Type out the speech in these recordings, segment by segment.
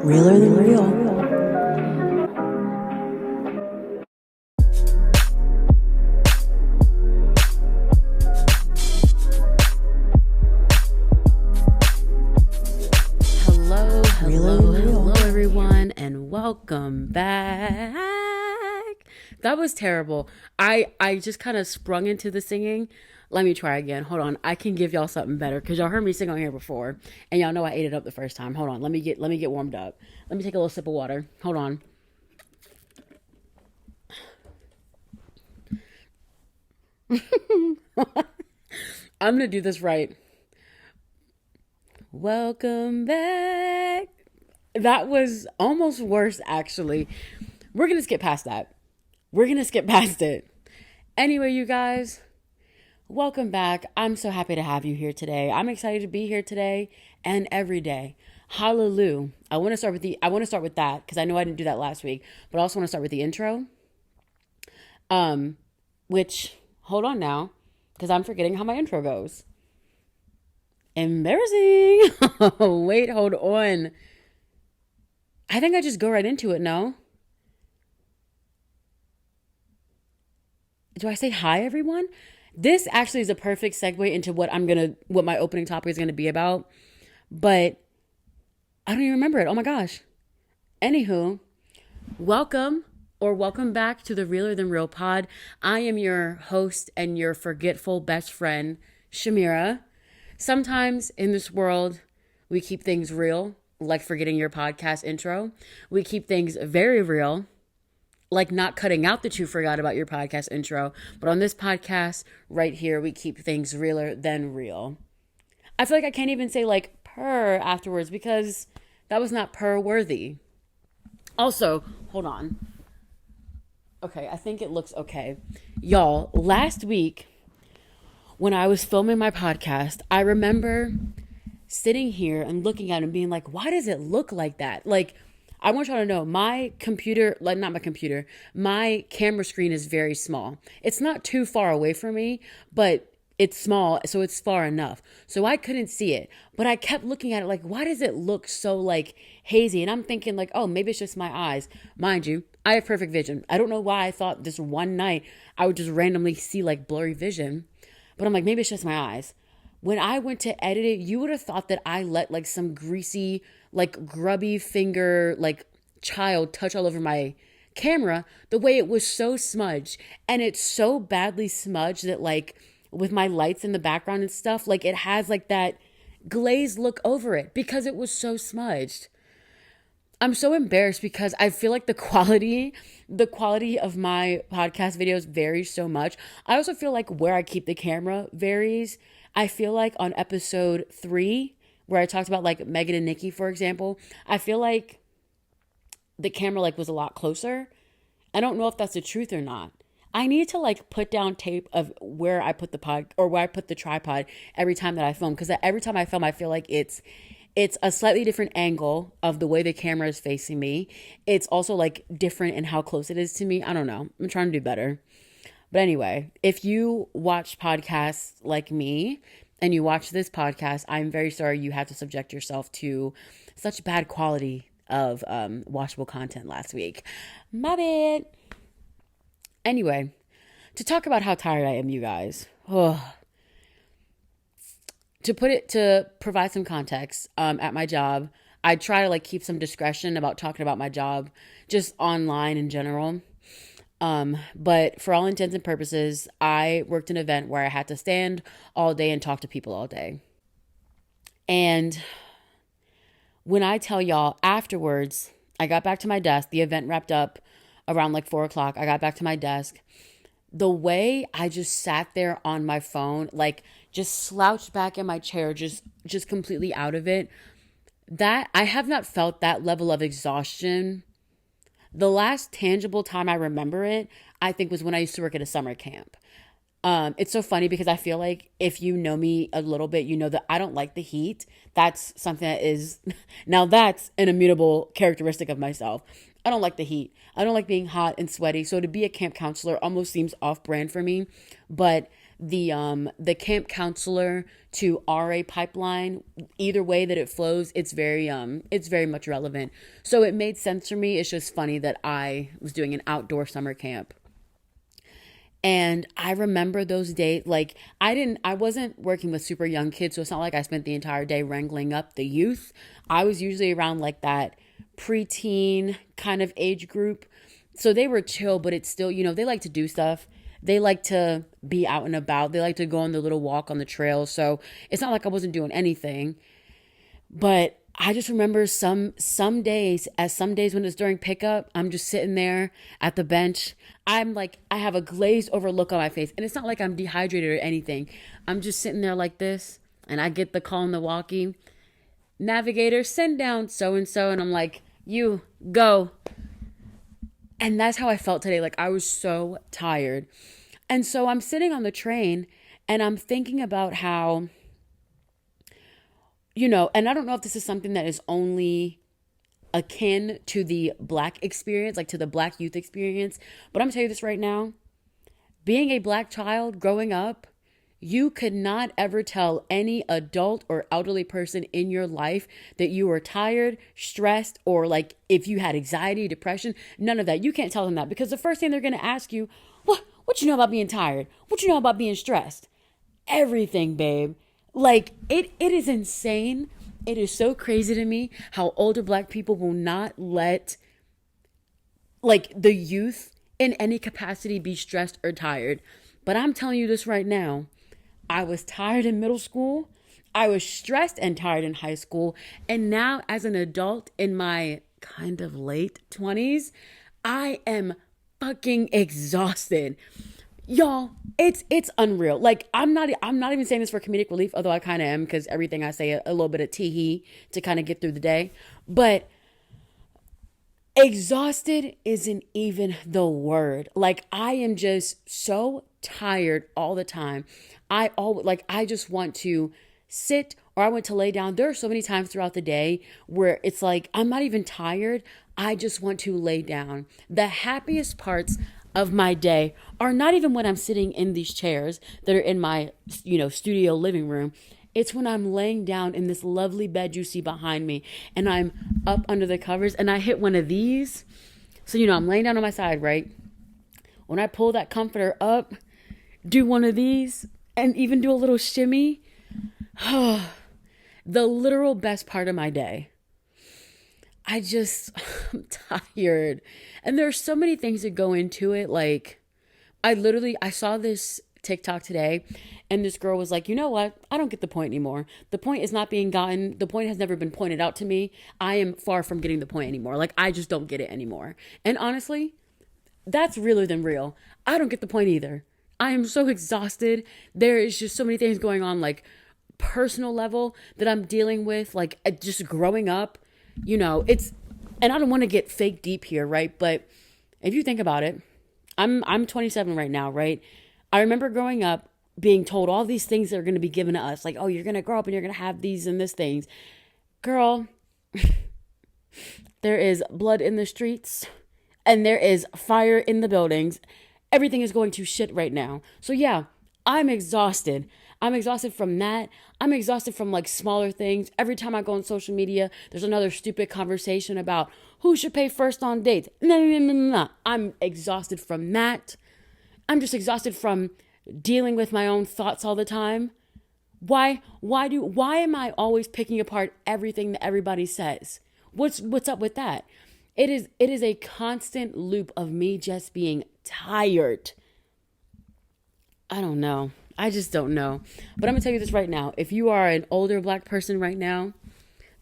Realer than real. Hello everyone, and welcome back. That was terrible. I just kind of sprung into the singing. Let me try again. Hold on. I can give y'all something better because y'all heard me sing on here before, and y'all know I ate it up the first time. Hold on. Let me get warmed up. Let me take a little sip of water. Hold on. I'm gonna do this right. Welcome back. That was almost worse, actually. We're gonna skip past that. We're gonna skip past it. Anyway, you guys, welcome back. I'm so happy to have you here today. I'm excited to be here today and every day. Hallelujah. I want to start with that because I know I didn't do that last week, but I also want to start with the intro. Which hold on now, because I'm forgetting how my intro goes. Embarrassing. Wait, hold on. I think I just go right into it, no? Do I say hi, everyone? This actually is a perfect segue into what my opening topic is gonna be about. But I don't even remember it. Oh my gosh. Anywho, welcome back to the Realer Than Real pod. I am your host and your forgetful best friend, Shamira. Sometimes in this world, we keep things real, like forgetting your podcast intro. We keep things very real, like not cutting out that you forgot about your podcast intro. But on this podcast right here, we keep things realer than real. I feel like I can't even say like purr afterwards because that was not purr worthy. Also, hold on. Okay, I think it looks okay. Y'all, last week when I was filming my podcast, I remember sitting here and looking at it and being like, why does it look like that? Like, I want y'all to know my camera screen is very small. It's not too far away from me, but it's small, so it's far enough. So I couldn't see it, but I kept looking at it like, why does it look so like hazy? And I'm thinking like, oh, maybe it's just my eyes. Mind you, I have perfect vision. I don't know why I thought this one night I would just randomly see like blurry vision, but I'm like, maybe it's just my eyes. When I went to edit it, you would have thought that I let like some greasy, like grubby finger, like child touch all over my camera, the way it was so smudged. And it's so badly smudged that like with my lights in the background and stuff, like it has like that glazed look over it because it was so smudged. I'm so embarrassed because I feel like the quality of my podcast videos varies so much. I also feel like where I keep the camera varies. I feel like on episode 3, where I talked about like Megan and Nikki, for example, I feel like the camera like was a lot closer. I don't know if that's the truth or not. I need to like put down tape of where I put where I put the tripod every time that I film, because every time I film, I feel like it's a slightly different angle of the way the camera is facing me. It's also like different in how close it is to me. I don't know. I'm trying to do better. But anyway, if you watch podcasts like me and you watch this podcast, I'm very sorry you had to subject yourself to such bad quality of watchable content last week. My bad. Anyway, to talk about how tired I am, you guys. To provide some context, at my job, I try to like keep some discretion about talking about my job just online in general. But for all intents and purposes, I worked an event where I had to stand all day and talk to people all day. And when I tell y'all afterwards, I got back to my desk, the event wrapped up around like 4:00. I got back to my desk. The way I just sat there on my phone, like just slouched back in my chair, just completely out of it, that I have not felt that level of exhaustion. The last tangible time I remember it, I think, was when I used to work at a summer camp. It's so funny because I feel like if you know me a little bit, you know that I don't like the heat. That's something that is, now that's an immutable characteristic of myself. I don't like the heat. I don't like being hot and sweaty. So to be a camp counselor almost seems off brand for me. But the camp counselor to RA pipeline, either way that it flows, it's very much relevant. So it made sense for me. It's just funny that I was doing an outdoor summer camp. And I remember those days, like I wasn't working with super young kids, so it's not like I spent the entire day wrangling up the youth. I was usually around like that preteen kind of age group. So they were chill, but it's still, they like to do stuff. They like to be out and about. They like to go on the little walk on the trail. So it's not like I wasn't doing anything. But I just remember some days, when it's during pickup, I'm just sitting there at the bench. I'm like, I have a glazed over look on my face. And it's not like I'm dehydrated or anything. I'm just sitting there like this. And I get the call in the walkie. Navigator, send down so-and-so. And I'm like, you go. And that's how I felt today. Like, I was so tired. And so I'm sitting on the train and I'm thinking about how, and I don't know if this is something that is only akin to the Black experience, like to the Black youth experience, but I'm gonna tell you this right now. Being a Black child growing up, you could not ever tell any adult or elderly person in your life that you were tired, stressed, or like if you had anxiety, depression, none of that. You can't tell them that because the first thing they're going to ask you, what you know about being tired? What you know about being stressed? Everything, babe. Like it is insane. It is so crazy to me how older Black people will not let like the youth in any capacity be stressed or tired. But I'm telling you this right now. I was tired in middle school. I was stressed and tired in high school. And now as an adult in my kind of late 20s, I am fucking exhausted. Y'all, it's unreal. Like I'm not even saying this for comedic relief, although I kind of am because everything I say a little bit of tee-hee to kind of get through the day. But exhausted isn't even the word. Like I am just so tired all the time. I just want to sit or I want to lay down. There are so many times throughout the day where it's like, I'm not even tired. I just want to lay down. The happiest parts of my day are not even when I'm sitting in these chairs that are in my, studio living room. It's when I'm laying down in this lovely bed you see behind me and I'm up under the covers and I hit one of these. So, I'm laying down on my side, right? When I pull that comforter up, do one of these and even do a little shimmy. The literal best part of my day. I'm tired. And there are so many things that go into it. Like, I saw this TikTok today and this girl was like, you know what? I don't get the point anymore. The point is not being gotten. The point has never been pointed out to me. I am far from getting the point anymore. Like, I just don't get it anymore. And honestly, that's realer than real. I don't get the point either. I am so exhausted. There is just so many things going on, like personal level that I'm dealing with, like just growing up, and I don't want to get fake deep here, right? But if you think about it, I'm 27 right now, right? I remember growing up being told all these things that are going to be given to us, like, oh, you're going to grow up and you're going to have these and this things. Girl, there is blood in the streets and there is fire in the buildings. Everything is going to shit right now. So yeah, I'm exhausted. I'm exhausted from that. I'm exhausted from like smaller things. Every time I go on social media, there's another stupid conversation about who should pay first on dates. No. I'm exhausted from that. I'm just exhausted from dealing with my own thoughts all the time. Why am I always picking apart everything that everybody says? What's up with that? It is a constant loop of me just being tired. I don't know. I just don't know. But I'm going to tell you this right now. If you are an older Black person right now,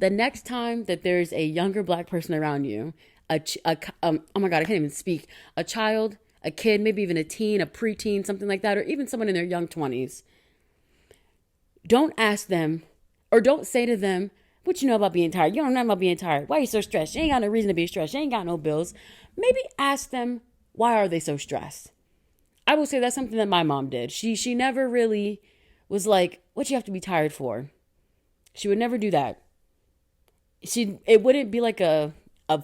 the next time that there's a younger Black person around you, oh my God, I can't even speak, a child, a kid, maybe even a teen, a preteen, something like that, or even someone in their young 20s, don't ask them or don't say to them, what you know about being tired? You don't know about being tired. Why are you so stressed? You ain't got no reason to be stressed. You ain't got no bills. Maybe ask them, why are they so stressed? I will say that's something that my mom did. She never really was like, what you have to be tired for? She would never do that. It wouldn't be like a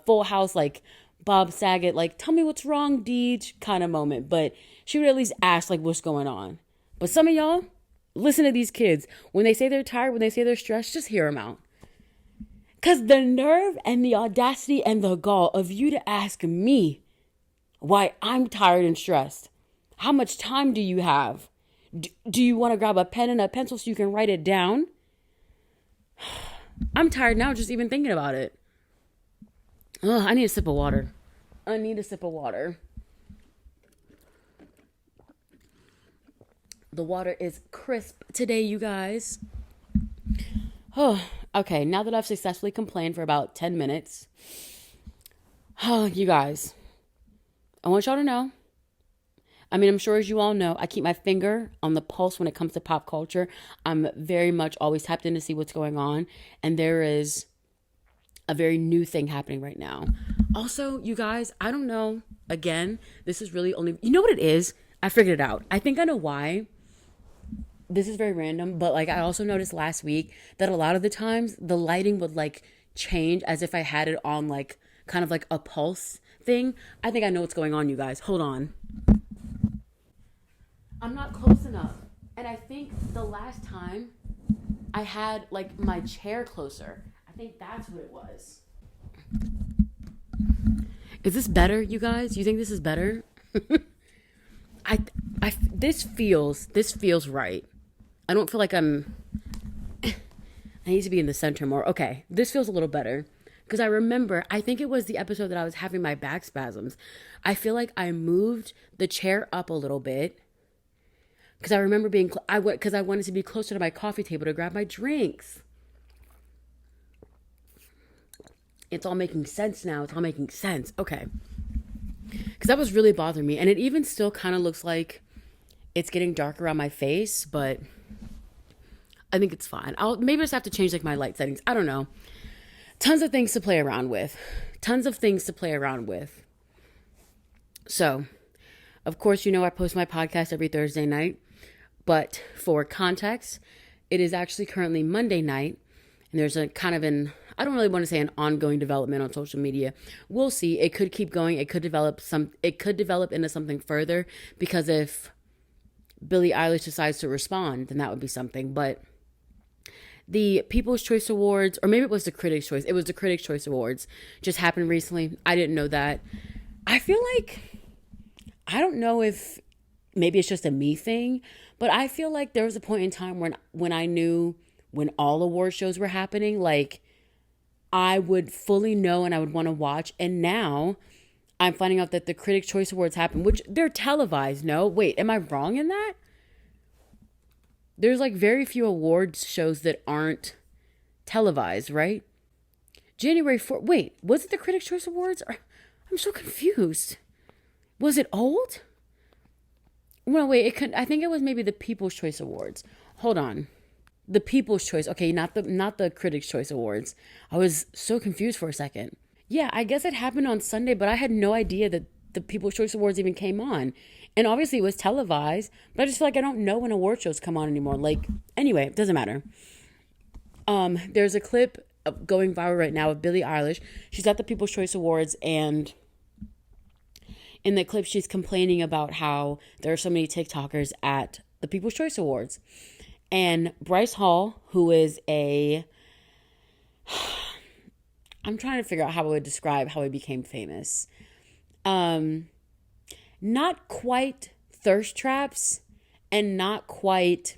Full House, like Bob Saget, like, tell me what's wrong, Deej, kind of moment. But she would at least ask, like, what's going on? But some of y'all, listen to these kids. When they say they're tired, when they say they're stressed, just hear them out. Because the nerve and the audacity and the gall of you to ask me why I'm tired and stressed. How much time do you have? Do you want to grab a pen and a pencil so you can write it down? I'm tired now just even thinking about it. Ugh, I need a sip of water. The water is crisp today, you guys. Oh, okay. Now that I've successfully complained for about 10 minutes. Oh, you guys. I want y'all to know. I mean, I'm sure as you all know, I keep my finger on the pulse when it comes to pop culture. I'm very much always tapped in to see what's going on. And there is a very new thing happening right now. Also, you guys, I don't know. Again, this is really only... You know what it is? I figured it out. I think I know why. This is very random, but like I also noticed last week that a lot of the times the lighting would like change as if I had it on like kind of like a pulse thing. I think I know what's going on, you guys. Hold on. I'm not close enough. And I think the last time I had like my chair closer. I think that's what it was. Is this better, you guys? You think this is better? This feels right. I don't feel like I need to be in the center more. Okay, this feels a little better. Because I remember, I think it was the episode that I was having my back spasms. I feel like I moved the chair up a little bit. Because I remember because I wanted to be closer to my coffee table to grab my drinks. It's all making sense now. It's all making sense. Okay. Because that was really bothering me. And it even still kind of looks like it's getting darker on my face. But I think it's fine. I'll maybe just have to change like my light settings. I don't know. Tons of things to play around with. So, of course, you know I post my podcast every Thursday night. But for context, it is actually currently Monday night. And there's a kind of I don't really want to say an ongoing development on social media. We'll see. It could keep going. It could develop into something further, because if Billie Eilish decides to respond, then that would be something. But the People's Choice Awards, or maybe it was the Critics' Choice. It was the Critics' Choice Awards. Just happened recently. I didn't know that. I feel like, I don't know if maybe it's just a me thing, but I feel like there was a point in time when I knew when all award shows were happening, like I would fully know and I would want to watch. And now I'm finding out that the Critics' Choice Awards happen, which they're televised. No, wait, am I wrong in that? There's like very few awards shows that aren't televised, right? January 4th. Wait, was it the Critics' Choice Awards? I'm so confused. Was it old? Well, wait, I think it was maybe the People's Choice Awards. Hold on. The People's Choice. Okay, not the Critics' Choice Awards. I was so confused for a second. Yeah, I guess it happened on Sunday, but I had no idea that the People's Choice Awards even came on. And obviously it was televised, but I just feel like I don't know when award shows come on anymore. Like, anyway, it doesn't matter. There's a clip going viral right now of Billie Eilish. She's at the People's Choice Awards, and in the clip she's complaining about how there are so many TikTokers at the People's Choice Awards. And Bryce Hall, who is I'm trying to figure out how I would describe how he became famous. Not quite thirst traps and not quite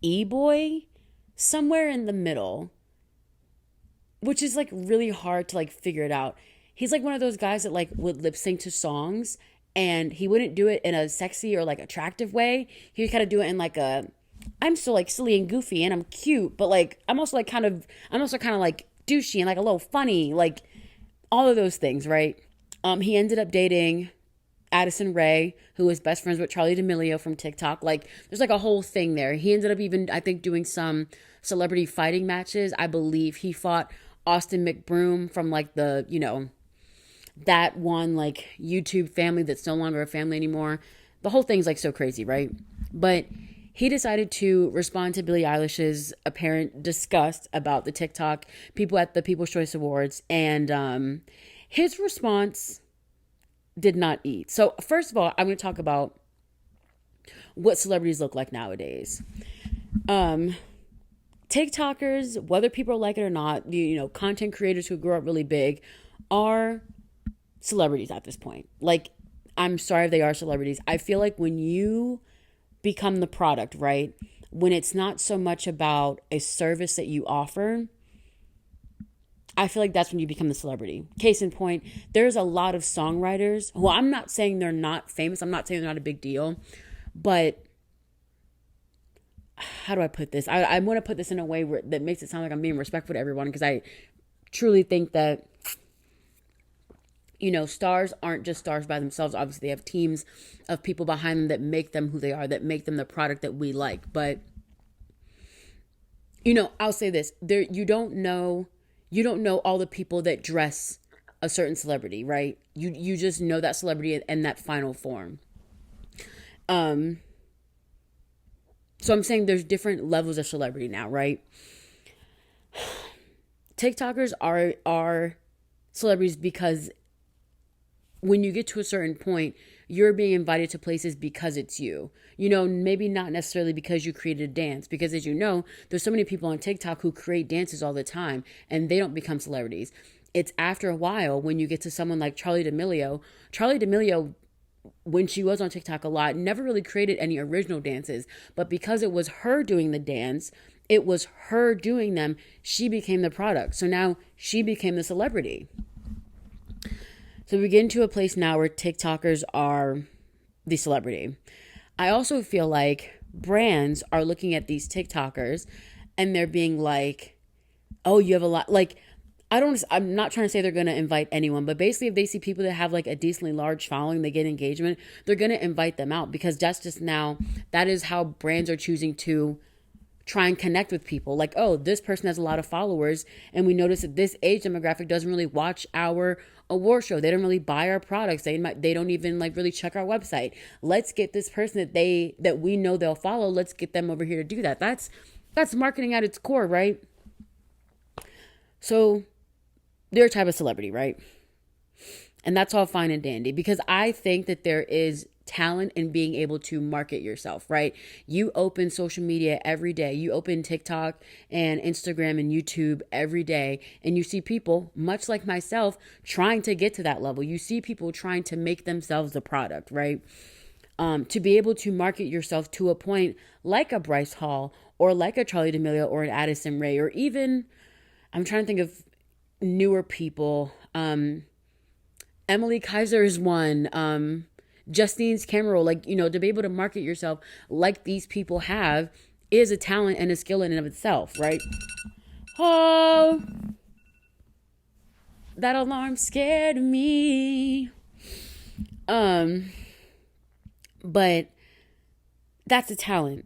e-boy, somewhere in the middle, which is like really hard to like figure it out. He's like one of those guys that like would lip sync to songs, and he wouldn't do it in a sexy or like attractive way. He would kind of do it in like I'm still like silly and goofy and I'm cute, but like I'm also kind of like douchey and like a little funny, like all of those things, right? He ended up dating Addison Rae, who was best friends with Charli D'Amelio from TikTok. Like, there's like a whole thing there. He ended up even, I think, doing some celebrity fighting matches. I believe he fought Austin McBroom from like the, that one like YouTube family that's no longer a family anymore. The whole thing's like so crazy, right? But he decided to respond to Billie Eilish's apparent disgust about the TikTok people at the People's Choice Awards. And his response did not eat. So first of all, I'm going to talk about what celebrities look like nowadays. Um, TikTokers, whether people like it or not, content creators who grow up really big are celebrities at this point. Like, I'm sorry if they are celebrities. I feel like when you become the product, right? When it's not so much about a service that you offer, I feel like that's when you become the celebrity. Case in point, there's a lot of songwriters who, I'm not saying they're not famous. I'm not saying they're not a big deal, but how do I put this? I want to put this in a way that makes it sound like I'm being respectful to everyone, because I truly think that, stars aren't just stars by themselves. Obviously, they have teams of people behind them that make them who they are, that make them the product that we like. But, I'll say this. You don't know all the people that dress a certain celebrity, right? You just know that celebrity in that final form. So I'm saying there's different levels of celebrity now, right? TikTokers are celebrities because when you get to a certain point, you're being invited to places because it's you. Maybe not necessarily because you created a dance, because as you know, there's so many people on TikTok who create dances all the time and they don't become celebrities. It's after a while when you get to someone like Charli D'Amelio. Charli D'Amelio, when she was on TikTok a lot, never really created any original dances, but because it was her doing the dance, it was her doing them, she became the product. So now she became the celebrity. So we get into a place now where TikTokers are the celebrity. I also feel like brands are looking at these TikTokers and they're being like, oh, you have a lot. Like, I'm not trying to say they're going to invite anyone, but basically if they see people that have like a decently large following, they get engagement, they're going to invite them out, because that is how brands are choosing to try and connect with people. Like, oh, this person has a lot of followers, and we notice that this age demographic doesn't really watch our award show. They don't really buy our products. They don't even like really check our website. Let's get this person that we know they'll follow. Let's get them over here to do that. That's marketing at its core, right? So they're a type of celebrity, right? And that's all fine and dandy, because I think that there is talent in being able to market yourself, right? You open social media every day. You open TikTok and Instagram and YouTube every day, and you see people, much like myself, trying to get to that level. You see people trying to make themselves a product, right? To be able to market yourself to a point like a Bryce Hall or like a Charli D'Amelio or an Addison Rae, or even, I'm trying to think of newer people. Emily Kaiser is one. Justine's Cameron, to be able to market yourself like these people have is a talent and a skill in and of itself, right? Oh, that alarm scared me. But that's a talent.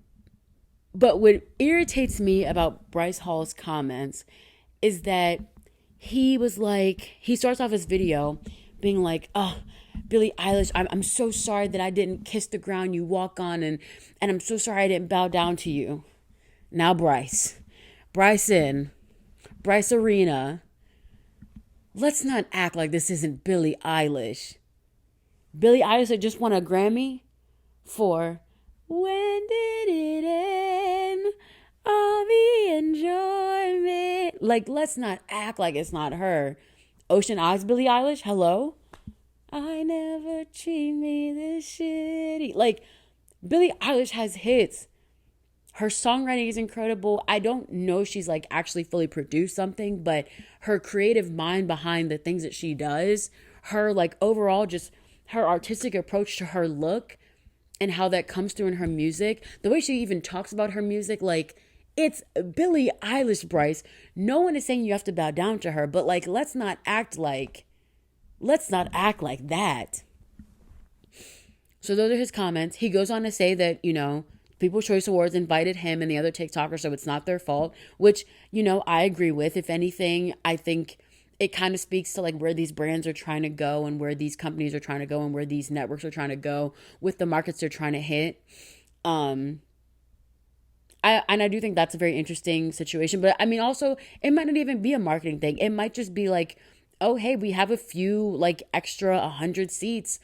But what irritates me about Bryce Hall's comments is that he starts off his video being like, oh, Billie Eilish, I'm so sorry that I didn't kiss the ground you walk on, and I'm so sorry I didn't bow down to you. Now Bryson, Bryce Arena, let's not act like this isn't Billie Eilish. Billie Eilish had just won a Grammy for When Did It End? All the enjoyment. Like, let's not act like it's not her. Ocean Eyes, Billie Eilish, hello? I never treat me this shitty. Like, Billie Eilish has hits. Her songwriting is incredible. I don't know if she's like actually fully produced something, but her creative mind behind the things that she does, her like overall just her artistic approach to her look and how that comes through in her music, the way she even talks about her music, like, it's Billie Eilish, Bryce. No one is saying you have to bow down to her, but like, let's not act like that. So those are his comments. He goes on to say that, People's Choice Awards invited him and the other TikTokers, so it's not their fault, which, I agree with. If anything, I think it kind of speaks to like where these brands are trying to go and where these companies are trying to go and where these networks are trying to go with the markets they're trying to hit. I do think that's a very interesting situation, but I mean, also it might not even be a marketing thing. It might just be like, oh, hey, we have a few like extra 100 seats,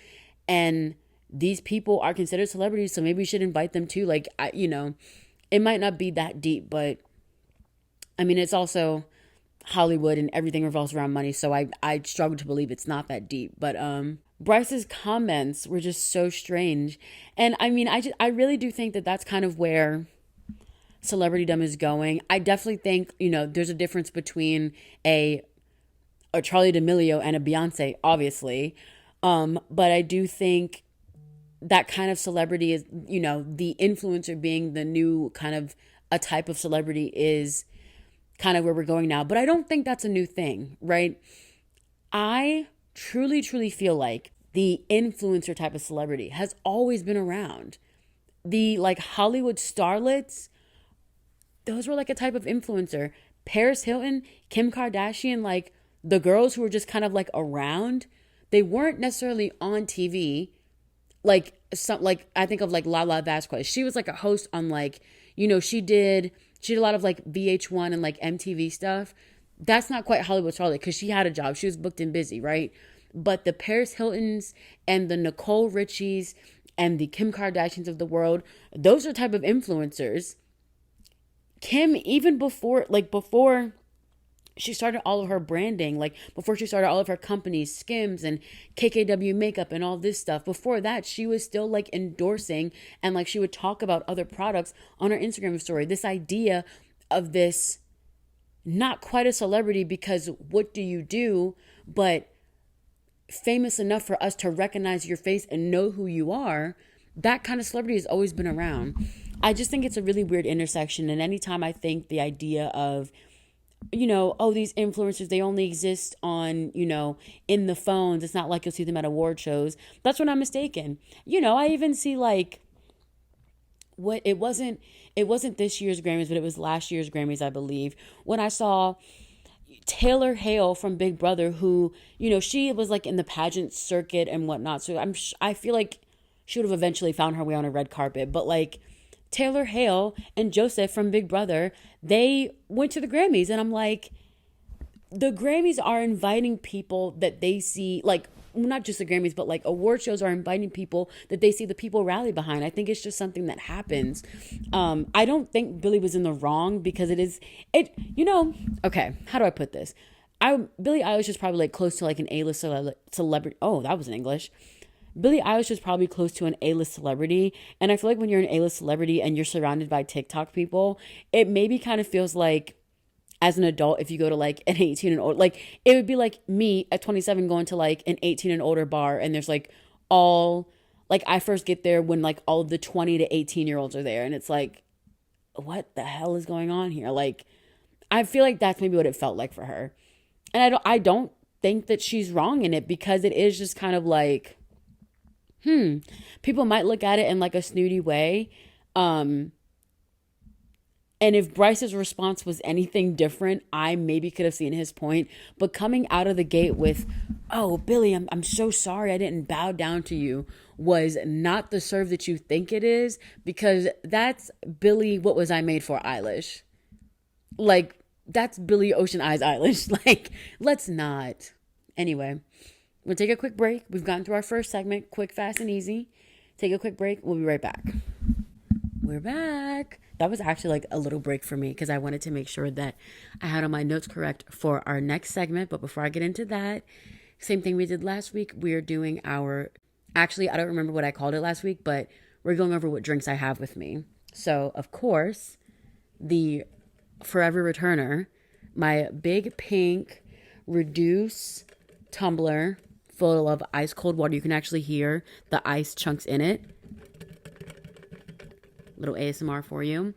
and these people are considered celebrities, so maybe we should invite them too. Like, it might not be that deep, but I mean, it's also Hollywood and everything revolves around money. So I struggle to believe it's not that deep. But Bryce's comments were just so strange. And I mean, I really do think that that's kind of where celebritydom is going. I definitely think, there's a difference between a Charli D'Amelio and a Beyonce, obviously. But I do think that kind of celebrity is, the influencer being the new kind of a type of celebrity is kind of where we're going now. But I don't think that's a new thing, right? I truly, truly feel like the influencer type of celebrity has always been around. The like Hollywood starlets, those were like a type of influencer. Paris Hilton, Kim Kardashian, like the girls who were just kind of like around, they weren't necessarily on TV. Like I think of like Lala Vasquez. She was like a host on like, she did a lot of like VH1 and like MTV stuff. That's not quite Hollywood starlet because she had a job. She was booked and busy, right? But the Paris Hiltons and the Nicole Richies and the Kim Kardashians of the world, those are type of influencers. Kim, even before she started all of her branding, like before she started all of her companies, Skims and KKW makeup and all this stuff, before that, she was still like endorsing and like she would talk about other products on her Instagram story. This idea of this, not quite a celebrity because what do you do, but famous enough for us to recognize your face and know who you are, that kind of celebrity has always been around. I just think it's a really weird intersection. And anytime I think the idea of, these influencers, they only exist on, in the phones. It's not like you'll see them at award shows. That's when I'm mistaken. I even see like it wasn't this year's Grammys, but it was last year's Grammys, I believe, when I saw Taylor Hale from Big Brother, who, she was like in the pageant circuit and whatnot. So I feel like she would have eventually found her way on a red carpet, but like Taylor Hale and Joseph from Big Brother, they went to the Grammys. And I'm like, the Grammys are inviting people that they see, like, not just the Grammys, but like award shows are inviting people that they see the people rally behind. I think it's just something that happens. I don't think Billie was in the wrong because okay, how do I put this? Billie Eilish is probably like close to like an A-list celebrity. Oh, that was in English. Billie Eilish is probably close to an A-list celebrity. And I feel like when you're an A-list celebrity and you're surrounded by TikTok people, it maybe kind of feels like, as an adult, if you go to like an 18 and older, like it would be like me at 27 going to like an 18 and older bar, and there's like I first get there when like all of the 20 to 18-year-olds are there, and it's like, what the hell is going on here? Like, I feel like that's maybe what it felt like for her. And I don't think that she's wrong in it, because it is just kind of like, people might look at it in like a snooty way. And if Bryce's response was anything different, I maybe could have seen his point. But coming out of the gate with, "Oh, Billie, I'm so sorry I didn't bow down to you," was not the serve that you think it is, because that's Billie, what was I made for, Eilish. Like, that's Billie Ocean Eyes Eilish. Like, let's not. Anyway, we'll take a quick break. We've gotten through our first segment, quick, fast, and easy. Take a quick break. We'll be right back. We're back. That was actually like a little break for me because I wanted to make sure that I had all my notes correct for our next segment. But before I get into that, same thing we did last week. We're doing actually, I don't remember what I called it last week, but we're going over what drinks I have with me. So, of course, the forever returner, my big pink Reduce tumbler full of ice cold water. You can actually hear the ice chunks in it. Little ASMR for you.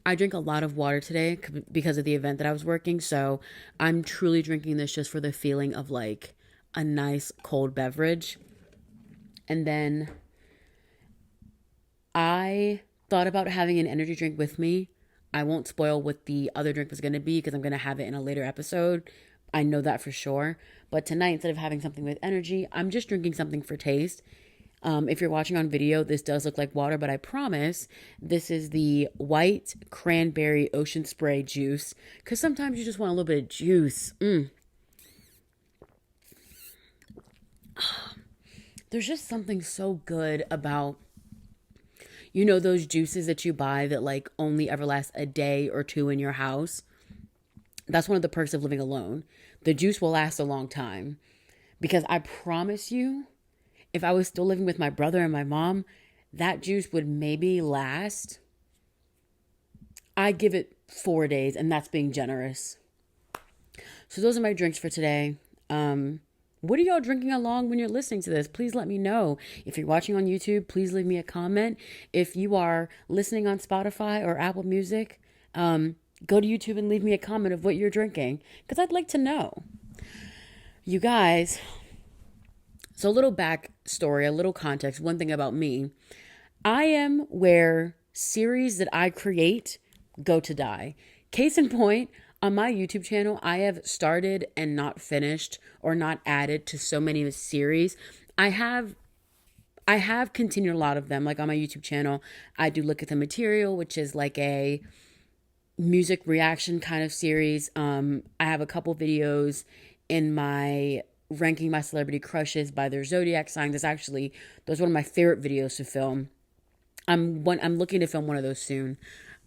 I drink a lot of water today because of the event that I was working, so I'm truly drinking this just for the feeling of like a nice cold beverage. And then I thought about having an energy drink with me. I won't spoil what the other drink was going to be because I'm going to have it in a later episode. I know that for sure. But tonight, instead of having something with energy, I'm just drinking something for taste. If you're watching on video, this does look like water, but I promise this is the white cranberry ocean spray juice, because sometimes you just want a little bit of juice. there's just something so good about, those juices that you buy that like only ever last a day or two in your house. That's one of the perks of living alone. The juice will last a long time because I promise you, if I was still living with my brother and my mom, that juice would maybe last. I give it 4 days, and that's being generous. So those are my drinks for today. What are y'all drinking along when you're listening to this? Please let me know. If you're watching on YouTube, please leave me a comment. If you are listening on Spotify or Apple Music, go to YouTube and leave me a comment of what you're drinking, because I'd like to know. You guys, so a little backstory, a little context, one thing about me. I am where series that I create go to die. Case in point, on my YouTube channel, I have started and not finished or not added to so many series. I have continued a lot of them. Like on my YouTube channel, I do Look at the Material, which is like a music reaction kind of series. I have a couple videos in my ranking my celebrity crushes by their zodiac signs. Those are one of my favorite videos to film. I'm looking to film one of those soon.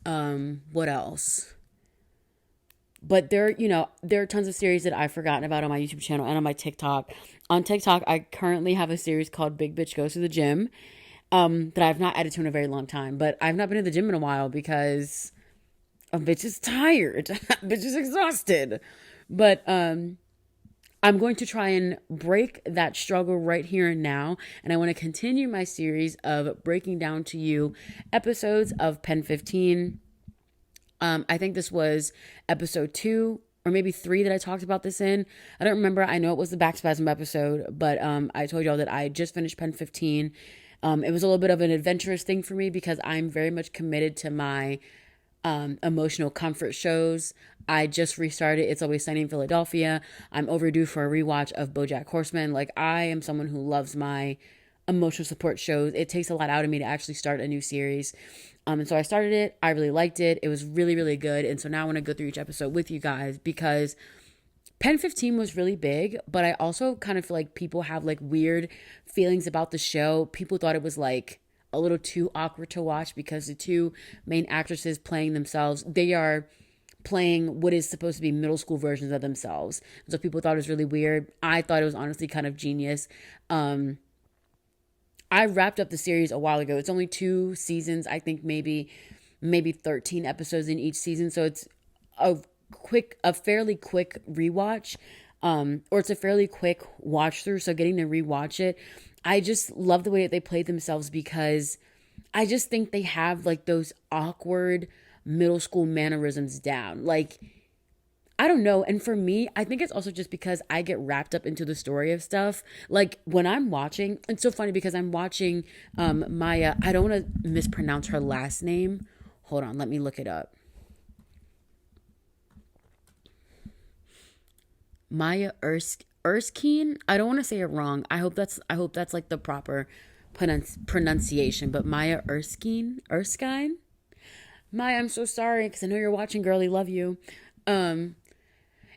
What else? But there are tons of series that I've forgotten about on my YouTube channel and on my TikTok. On TikTok, I currently have a series called Big Bitch Goes to the Gym, that I've not added to in a very long time. But I've not been to the gym in a while because a bitch is tired. Bitch is exhausted. But I'm going to try and break that struggle right here and now. And I want to continue my series of breaking down to you episodes of Pen 15. I think this was episode 2 or maybe 3 that I talked about this in. I don't remember. I know it was the back spasm episode, but I told y'all that I just finished Pen 15. It was a little bit of an adventurous thing for me because I'm very much committed to my emotional comfort shows. I just restarted It's Always Sunny in Philadelphia. I'm overdue for a rewatch of BoJack Horseman. Like, I am someone who loves my emotional support shows. It takes a lot out of me to actually start a new series. And so I started it. I really liked it. It was really, really good. And so now I want to go through each episode with you guys because Pen 15 was really big, but I also kind of feel like people have like weird feelings about the show. People thought it was like a little too awkward to watch because the two main actresses playing themselves, they are playing what is supposed to be middle school versions of themselves. So people thought it was really weird. I thought it was honestly kind of genius. I wrapped up the series a while ago. It's only 2 seasons. I think maybe 13 episodes in each season. So it's a fairly quick rewatch, or it's a fairly quick watch through. So getting to rewatch it, I just love the way that they played themselves because I just think they have like those awkward middle school mannerisms down. Like, I don't know. And for me, I think it's also just because I get wrapped up into the story of stuff. Like when I'm watching, it's so funny because I'm watching Maya. I don't want to mispronounce her last name. Hold on, let me look it up. Maya Erskine. I don't want to say it wrong. I hope that's like the proper pronunciation. But Maya Erskine. Maya, I'm so sorry because I know you're watching, girlie. Love you.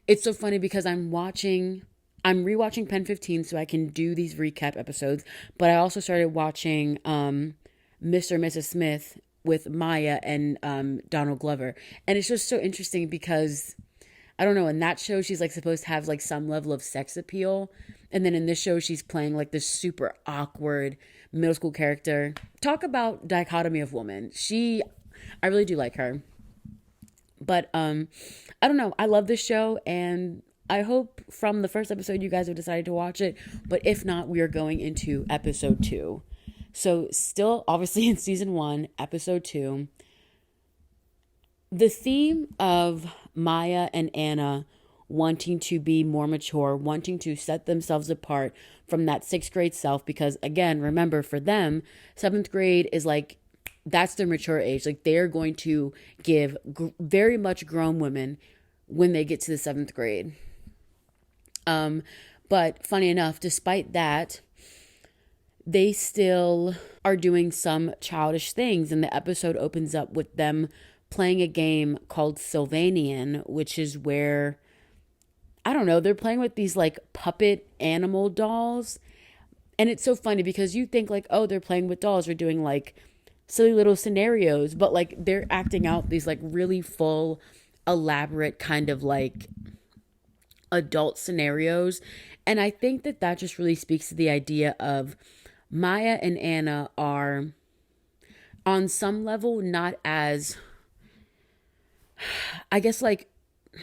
It's so funny because I'm rewatching Pen 15 so I can do these recap episodes, but I also started watching Mr. and Mrs. Smith with Maya and Donald Glover. And it's just so interesting because, I don't know, in that show she's like supposed to have like some level of sex appeal, and then in this show she's playing like this super awkward middle school character. Talk about dichotomy of woman. I really do like her. But I don't know. I love this show, and I hope from the first episode you guys have decided to watch it. But if not, we are going into episode 2. So still obviously in season 1, episode 2. The theme of Maya and Anna wanting to be more mature, wanting to set themselves apart from that 6th grade self, because again, remember, for them, 7th grade is like, that's their mature age. Like, they're going to give very much grown women when they get to the 7th grade. But funny enough, despite that, they still are doing some childish things. And the episode opens up with them playing a game called Sylvanian, which is where, I don't know, they're playing with these like puppet animal dolls. And it's so funny because you think like, oh, they're playing with dolls, they're doing like silly little scenarios, but like they're acting out these like really full, elaborate kind of like adult scenarios. And I think that that just really speaks to the idea of Maya and Anna are on some level not as, I guess, like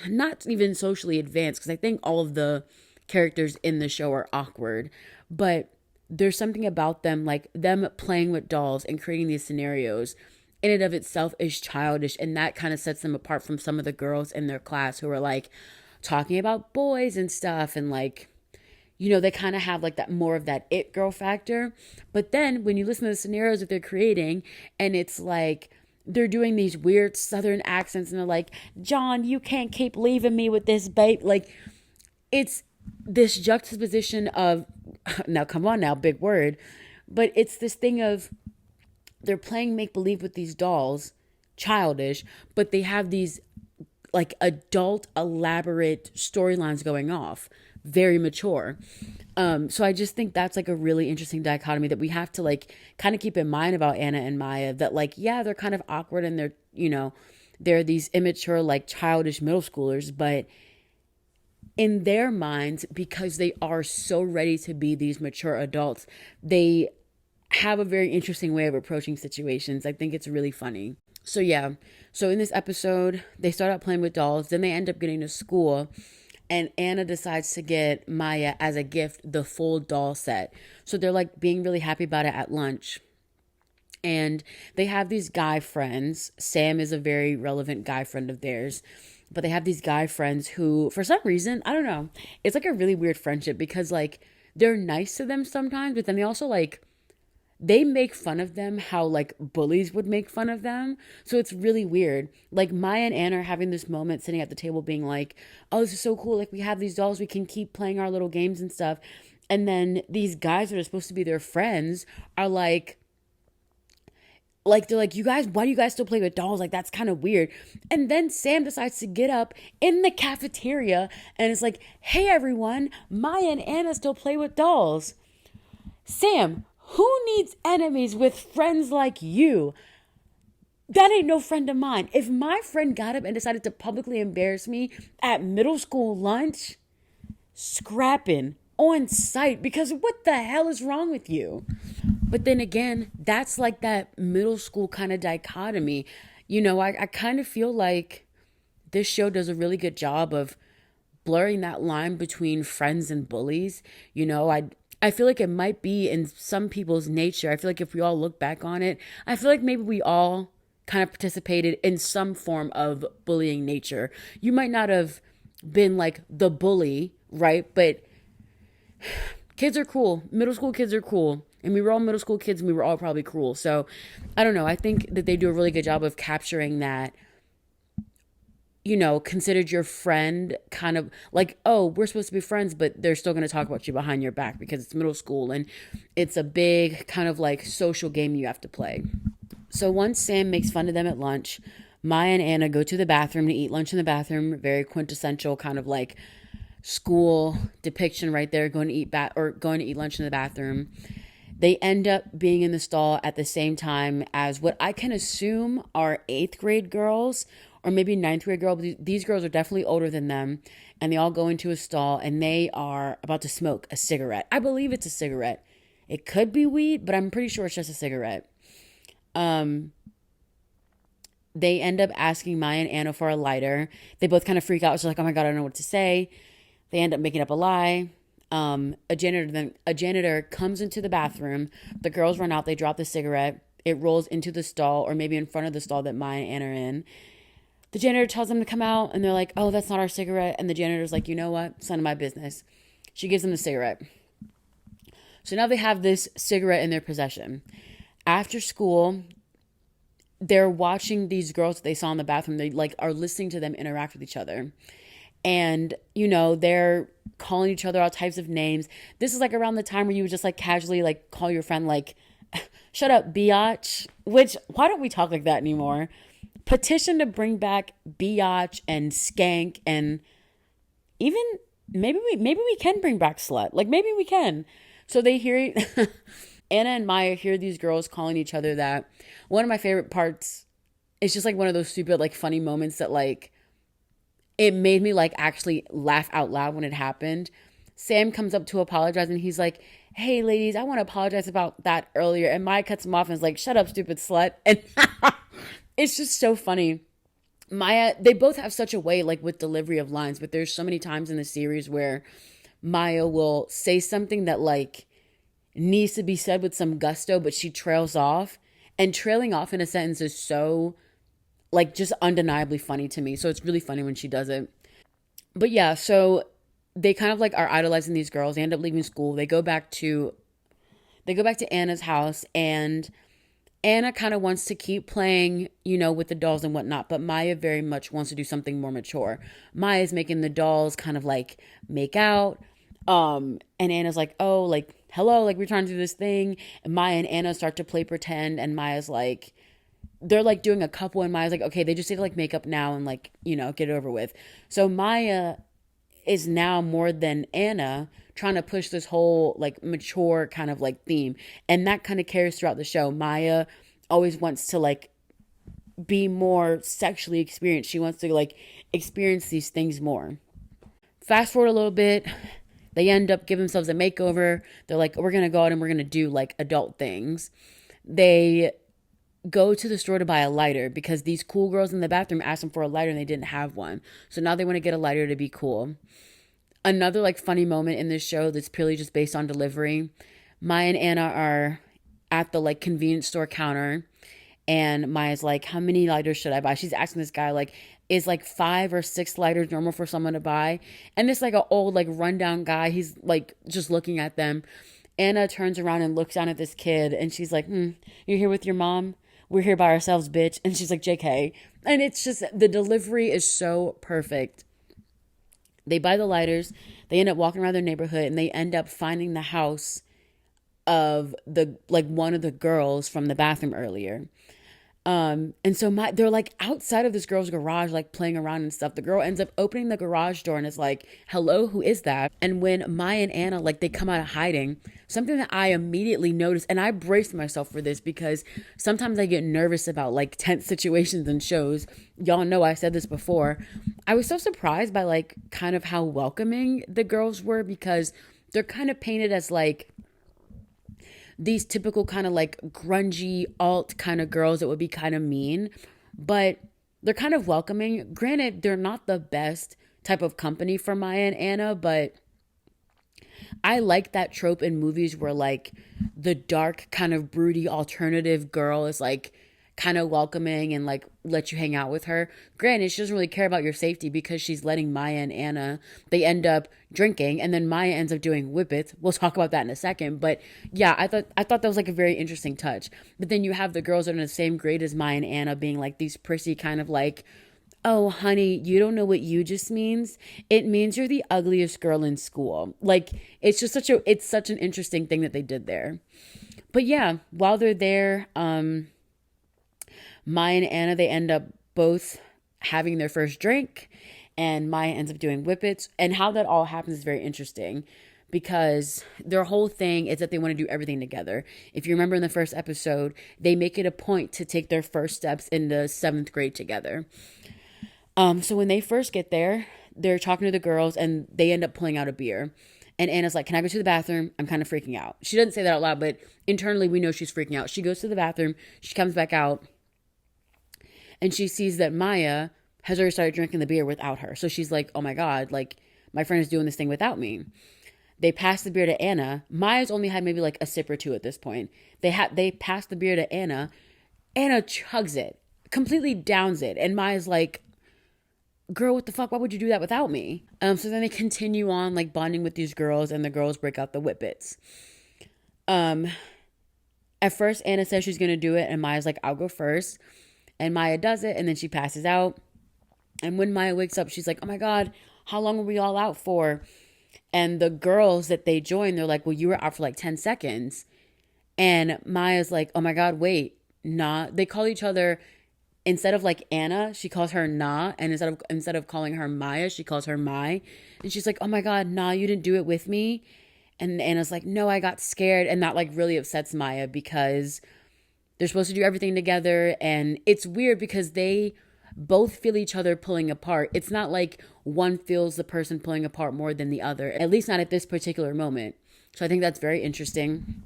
not even socially advanced, because I think all of the characters in the show are awkward, but there's something about them, like them playing with dolls and creating these scenarios in and of itself is childish, and that kind of sets them apart from some of the girls in their class who are like talking about boys and stuff, and like, you know, they kind of have like that more of that it girl factor. But then when you listen to the scenarios that they're creating, and it's like they're doing these weird southern accents, and they're like, John, you can't keep leaving me with this babe. Like, it's this juxtaposition of, now come on now, big word, but it's this thing of they're playing make believe with these dolls, childish, but they have these like adult elaborate storylines going off, very mature. So I just think that's like a really interesting dichotomy that we have to like kind of keep in mind about Anna and Maya, that like, yeah, they're kind of awkward and they're, you know, they're these immature, like childish middle schoolers, but in their minds, because they are so ready to be these mature adults, they have a very interesting way of approaching situations. I think it's really funny. So yeah, so in this episode, they start out playing with dolls, then they end up getting to school, and Anna decides to get Maya as a gift the full doll set. So they're like being really happy about it at lunch. And they have these guy friends. Sam is a very relevant guy friend of theirs. But they have these guy friends who, for some reason, I don't know, it's like a really weird friendship, because like they're nice to them sometimes, but then they also like, they make fun of them how like bullies would make fun of them. So it's really weird. Like Maya and Anna are having this moment sitting at the table being like, oh, this is so cool. Like we have these dolls, we can keep playing our little games and stuff. And then these guys that are supposed to be their friends are like they're like, you guys, why do you guys still play with dolls? Like that's kind of weird. And then Sam decides to get up in the cafeteria and it's like, hey everyone, Maya and Anna still play with dolls. Sam, who needs enemies with friends like you? That ain't no friend of mine. If my friend got up and decided to publicly embarrass me at middle school lunch, scrapping on sight, because what the hell is wrong with you? But then again, that's like that middle school kind of dichotomy. You know, I kind of feel like this show does a really good job of blurring that line between friends and bullies. You know, I feel like it might be in some people's nature. I feel like if we all look back on it, I feel like maybe we all kind of participated in some form of bullying nature. You might not have been like the bully, right? But kids are cool. Middle school kids are cool. And we were all middle school kids and we were all probably cruel. So I don't know. I think that they do a really good job of capturing that, you know, considered your friend kind of like, oh, we're supposed to be friends, but they're still going to talk about you behind your back because it's middle school and it's a big kind of like social game you have to play. So once Sam makes fun of them at lunch, Maya and Anna go to the bathroom to eat lunch in the bathroom. Very quintessential kind of like school depiction right there, going to eat lunch in the bathroom. They end up being in the stall at the same time as what I can assume are 8th grade girls or maybe 9th grade girls. These girls are definitely older than them. And they all go into a stall and they are about to smoke a cigarette. I believe it's a cigarette. It could be weed, but I'm pretty sure it's just a cigarette. They end up asking Maya and Anna for a lighter. They both kind of freak out. It's like, oh my God, I don't know what to say. They end up making up a lie. A janitor comes into the bathroom. The girls run out. They drop the cigarette. It rolls into the stall, or maybe in front of the stall that Maya and Anna are in. The janitor tells them to come out, and they're like, oh, that's not our cigarette. And the janitor's like, you know what? It's none of my business. She gives them the cigarette. So now they have this cigarette in their possession. After school, they're watching these girls that they saw in the bathroom. They like are listening to them interact with each other. And, you know, they're calling each other all types of names. This is like around the time where you would just like casually like call your friend like, shut up, biatch. Which, why don't we talk like that anymore? Petition to bring back biatch and skank, and even maybe we can bring back slut. Like maybe we can. So they hear Anna and Maya hear these girls calling each other that. One of my favorite parts is just like one of those stupid, like funny moments that like it made me like actually laugh out loud when it happened. Sam comes up to apologize and he's like, "Hey ladies, I want to apologize about that earlier." And Maya cuts him off and is like, "Shut up, stupid slut." And it's just so funny. Maya, they both have such a way like with delivery of lines, but there's so many times in the series where Maya will say something that like needs to be said with some gusto, but she trails off. And trailing off in a sentence is so like just undeniably funny to me. So it's really funny when she does it. But yeah, so they kind of like are idolizing these girls. They end up leaving school. They go back to Anna's house, and Anna kind of wants to keep playing, with the dolls and whatnot, but Maya very much wants to do something more mature. Maya's making the dolls kind of like make out. And Anna's like, "Oh, like, hello, like we're trying to do this thing." And Maya and Anna start to play pretend, and Maya's like, they're like doing a couple, and Maya's like, "Okay, they just need to like make up now and like, get it over with." So Maya is now more than Anna trying to push this whole like mature kind of like theme. And that kind of carries throughout the show. Maya always wants to like be more sexually experienced. She wants to like experience these things more. Fast forward a little bit, they end up giving themselves a makeover. They're like, "We're going to go out and we're going to do like adult things." They go to the store to buy a lighter because these cool girls in the bathroom asked them for a lighter and they didn't have one. So now they want to get a lighter to be cool. Another like funny moment in this show that's purely just based on delivery. Maya and Anna are at the like convenience store counter, and Maya's like, "How many lighters should I buy?" She's asking this guy like, "Is like 5 or 6 lighters normal for someone to buy?" And this like an old like rundown guy, he's like just looking at them. Anna turns around and looks down at this kid, and she's like, "You're here with your mom? We're here by ourselves, bitch." And she's like, "JK." And it's just, the delivery is so perfect. They buy the lighters. They end up walking around their neighborhood, and they end up finding the house of the like one of the girls from the bathroom earlier. And so they're like outside of this girl's garage, like playing around and stuff. The girl ends up opening the garage door and is like, "Hello, who is that?" And when Maya and Anna, like they come out of hiding, something that I immediately noticed, and I braced myself for this because sometimes I get nervous about like tense situations in shows. Y'all know I said this before. I was so surprised by like kind of how welcoming the girls were, because they're kind of painted as like these typical kind of like grungy alt kind of girls that would be kind of mean, but they're kind of welcoming. Granted, they're not the best type of company for Maya and Anna, but I like that trope in movies where like the dark kind of broody alternative girl is like kind of welcoming and like let you hang out with her. Granted, she doesn't really care about your safety because she's letting Maya and Anna, they end up drinking, and then Maya ends up doing whippets. We'll talk about that in a second. But yeah, I thought that was like a very interesting touch. But then you have the girls that are in the same grade as Maya and Anna being like these prissy kind of like, "Oh honey, you don't know what you just means. It means you're the ugliest girl in school." Like it's just such an interesting thing that they did there. But yeah, while they're there, Maya and Anna, they end up both having their first drink, and Maya ends up doing whippets. And how that all happens is very interesting because their whole thing is that they want to do everything together. If you remember in the first episode, they make it a point to take their first steps in the 7th grade together. So when they first get there, they're talking to the girls and they end up pulling out a beer. And Anna's like, "Can I go to the bathroom? I'm kind of freaking out." She doesn't say that out loud, but internally we know she's freaking out. She goes to the bathroom. She comes back out. And she sees that Maya has already started drinking the beer without her. So she's like, "Oh my God, like my friend is doing this thing without me." They pass the beer to Anna. Maya's only had maybe like a sip or two at this point. They pass the beer to Anna. Anna chugs it, completely downs it. And Maya's like, "Girl, what the fuck? Why would you do that without me?" So then they continue on like bonding with these girls, and the girls break out the whippets. At first, Anna says she's going to do it, and Maya's like, "I'll go first." And Maya does it, and then she passes out. And when Maya wakes up, she's like, "Oh my God, how long were we all out for?" And the girls that they join, they're like, "Well, you were out for like 10 seconds. And Maya's like, "Oh my God, wait, nah." They call each other, instead of like Anna, she calls her nah. And instead of calling her Maya, she calls her Mai. And she's like, "Oh my God, nah, you didn't do it with me." And Anna's like, no, I got scared. And that like really upsets Maya because they're supposed to do everything together. And it's weird because they both feel each other pulling apart. It's not like one feels the person pulling apart more than the other, at least not at this particular moment. So I think that's very interesting.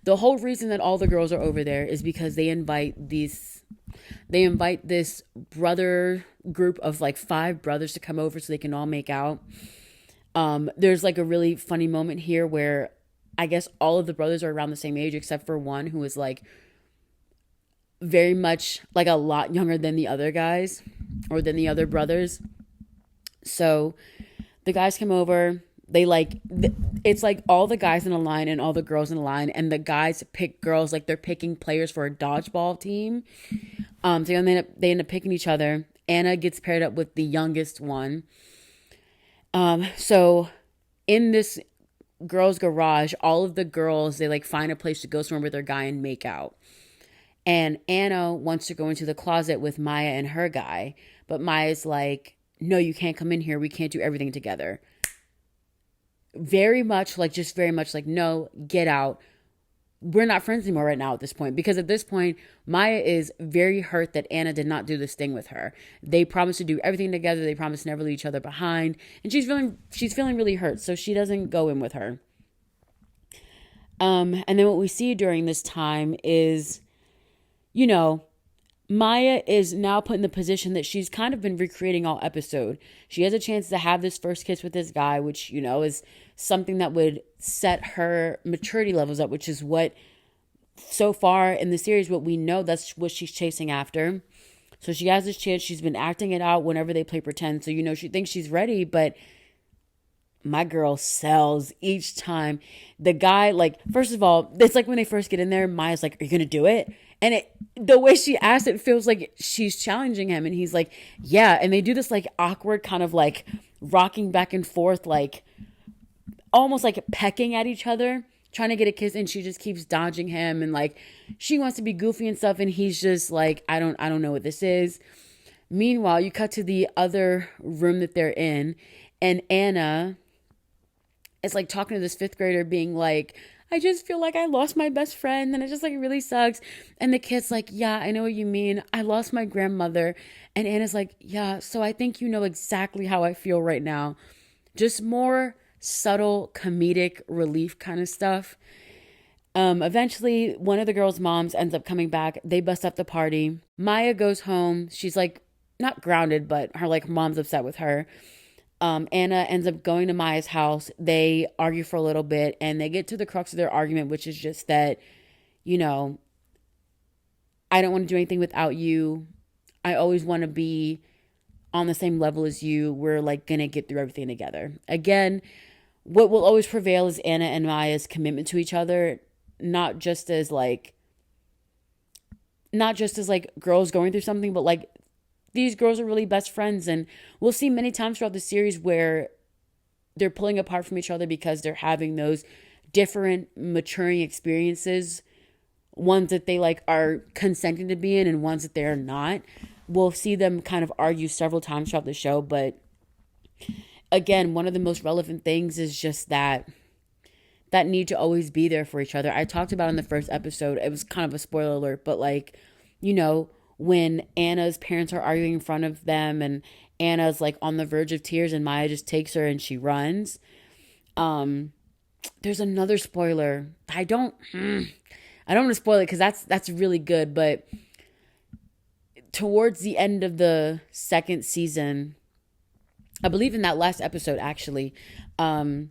The whole reason that all the girls are over there is because they invite this brother group of like 5 brothers to come over so they can all make out. There's like a really funny moment here where I guess all of the brothers are around the same age except for one who is like very much like a lot younger than the other guys or than the other brothers. So the guys come over. They like, it's like all the guys in a line and all the girls in a line, and the guys pick girls like they're picking players for a dodgeball team. So they end up picking each other. Anna gets paired up with the youngest one. So in this girls' garage, all of the girls, they like find a place to go somewhere with their guy and make out. And Anna wants to go into the closet with Maya and her guy, but Maya's like, no, you can't come in here. We can't do everything together. Very much like, no, get out. We're not friends anymore right now at this point, because at this point, Maya is very hurt that Anna did not do this thing with her. They promised to do everything together. They promised never leave each other behind. And she's feeling really hurt. So she doesn't go in with her. And then what we see during this time is, Maya is now put in the position that she's kind of been recreating all episode. She has a chance to have this first kiss with this guy, which, is something that would set her maturity levels up, which is what, so far in the series, what we know, that's what she's chasing after. So she has this chance. She's been acting it out whenever they play pretend. So, she thinks she's ready, but my girl sells each time. The guy, like, first of all, it's like when they first get in there, Maya's like, are you going to do it? And the way she asked it feels like she's challenging him. And he's like, yeah. And they do this like awkward kind of like rocking back and forth, like almost like pecking at each other, trying to get a kiss. And she just keeps dodging him. And like, she wants to be goofy and stuff. And he's just like, I don't know what this is. Meanwhile, you cut to the other room that they're in, and Anna is like talking to this 5th grader being like, I just feel like I lost my best friend and it just like really sucks. And the kid's like, yeah, I know what you mean. I lost my grandmother. And Anna's like, yeah, so I think you know exactly how I feel right now. Just more subtle comedic relief kind of stuff. Eventually, one of the girls' moms ends up coming back. They bust up the party. Maya goes home. She's like not grounded, but her like mom's upset with her. Anna ends up going to Maya's house. They argue for a little bit and they get to the crux of their argument, which is just that, I don't want to do anything without you. I always want to be on the same level as you. We're like going to get through everything together. Again, what will always prevail is Anna and Maya's commitment to each other, not just as like girls going through something, but like these girls are really best friends. And we'll see many times throughout the series where they're pulling apart from each other because they're having those different maturing experiences, ones that they like are consenting to be in and ones that they're not. We'll see them kind of argue several times throughout the show. But again, one of the most relevant things is just that need to always be there for each other. I talked about in the first episode, it was kind of a spoiler alert, but like, when Anna's parents are arguing in front of them and Anna's like on the verge of tears and Maya just takes her and she runs. There's another spoiler. I don't want to spoil it because that's really good. But towards the end of the 2nd season, I believe in that last episode, actually, I'll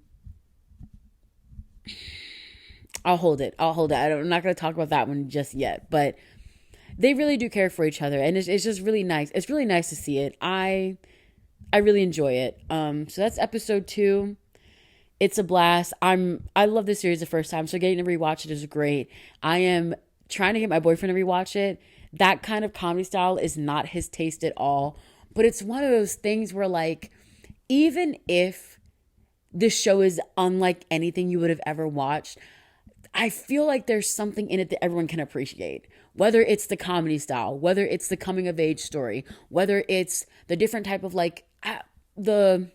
hold it. I'm not going to talk about that one just yet, but they really do care for each other, and it's just really nice. It's really nice to see it. I really enjoy it. So that's episode 2. It's a blast. I love this series the first time, so getting to rewatch it is great. I am trying to get my boyfriend to rewatch it. That kind of comedy style is not his taste at all, but it's one of those things where like, even if this show is unlike anything you would have ever watched, I feel like there's something in it that everyone can appreciate. Whether it's the comedy style, whether it's the coming of age story, whether it's the different type of like the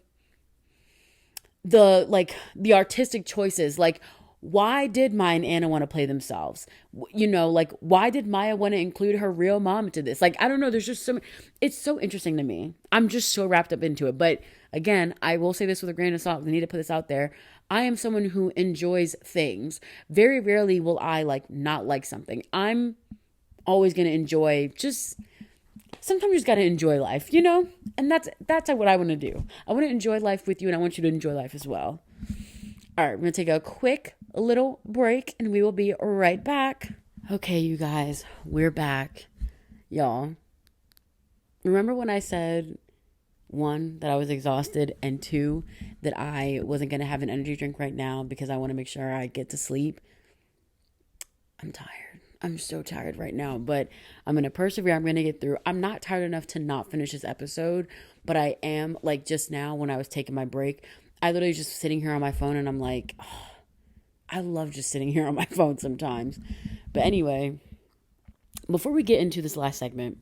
the artistic choices, like why did Maya and Anna want to play themselves? Like why did Maya want to include her real mom into this? Like I don't know, there's just it's so interesting to me. I'm just so wrapped up into it. But again, I will say this with a grain of salt. I need to put this out there. I am someone who enjoys things. Very rarely will I like not like something. I'm always going to enjoy, just sometimes you just got to enjoy life, and that's what I want to do. I want to enjoy life with you, and I want you to enjoy life as well. All right, we're going to take a quick little break, and we will be right back. Okay, you guys, we're back. Y'all, remember when I said, one, that I was exhausted, and two, that I wasn't going to have an energy drink right now because I want to make sure I get to sleep? I'm tired. I'm so tired right now, but I'm going to persevere. I'm going to get through. I'm not tired enough to not finish this episode, but I am, like just now when I was taking my break, I literally just sitting here on my phone and I'm like, oh, I love just sitting here on my phone sometimes. But anyway, before we get into this last segment,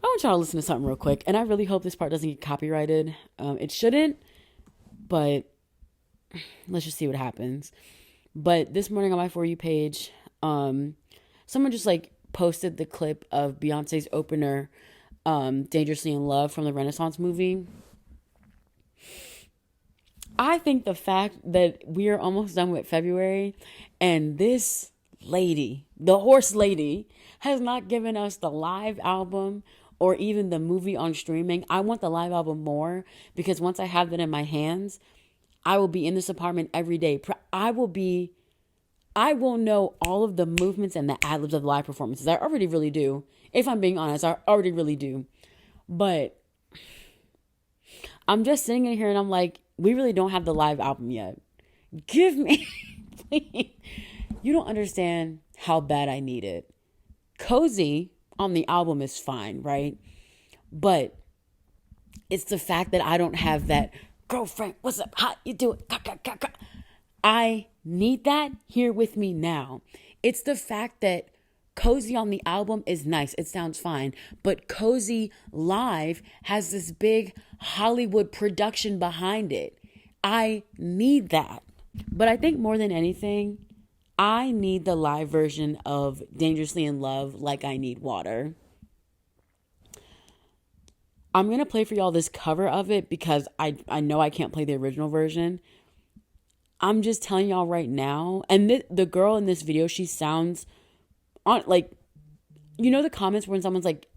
I want y'all to listen to something real quick. And I really hope this part doesn't get copyrighted. It shouldn't, but let's just see what happens. But this morning on my For You page, someone just like posted the clip of Beyonce's opener, Dangerously in Love from the Renaissance movie. I think the fact that we are almost done with February and this lady, the horse lady, has not given us the live album or even the movie on streaming. I want the live album more because once I have that in my hands, I will be in this apartment every day. I will know all of the movements and the ad-libs of the live performances. I already really do. If I'm being honest, I already really do. But I'm just sitting in here and I'm like, we really don't have the live album yet. Give me, please. You don't understand how bad I need it. Cozy on the album is fine, right? But it's the fact that I don't have that, girlfriend, what's up? How you doing? I need that here with me now. It's the fact that Cozy on the album is nice. It sounds fine. But Cozy live has this big Hollywood production behind it. I need that. But I think more than anything, I need the live version of Dangerously in Love like I need water. I'm going to play for y'all this cover of it because I know I can't play the original version. I'm just telling y'all right now. And the girl in this video, she sounds on like, the comments when someone's like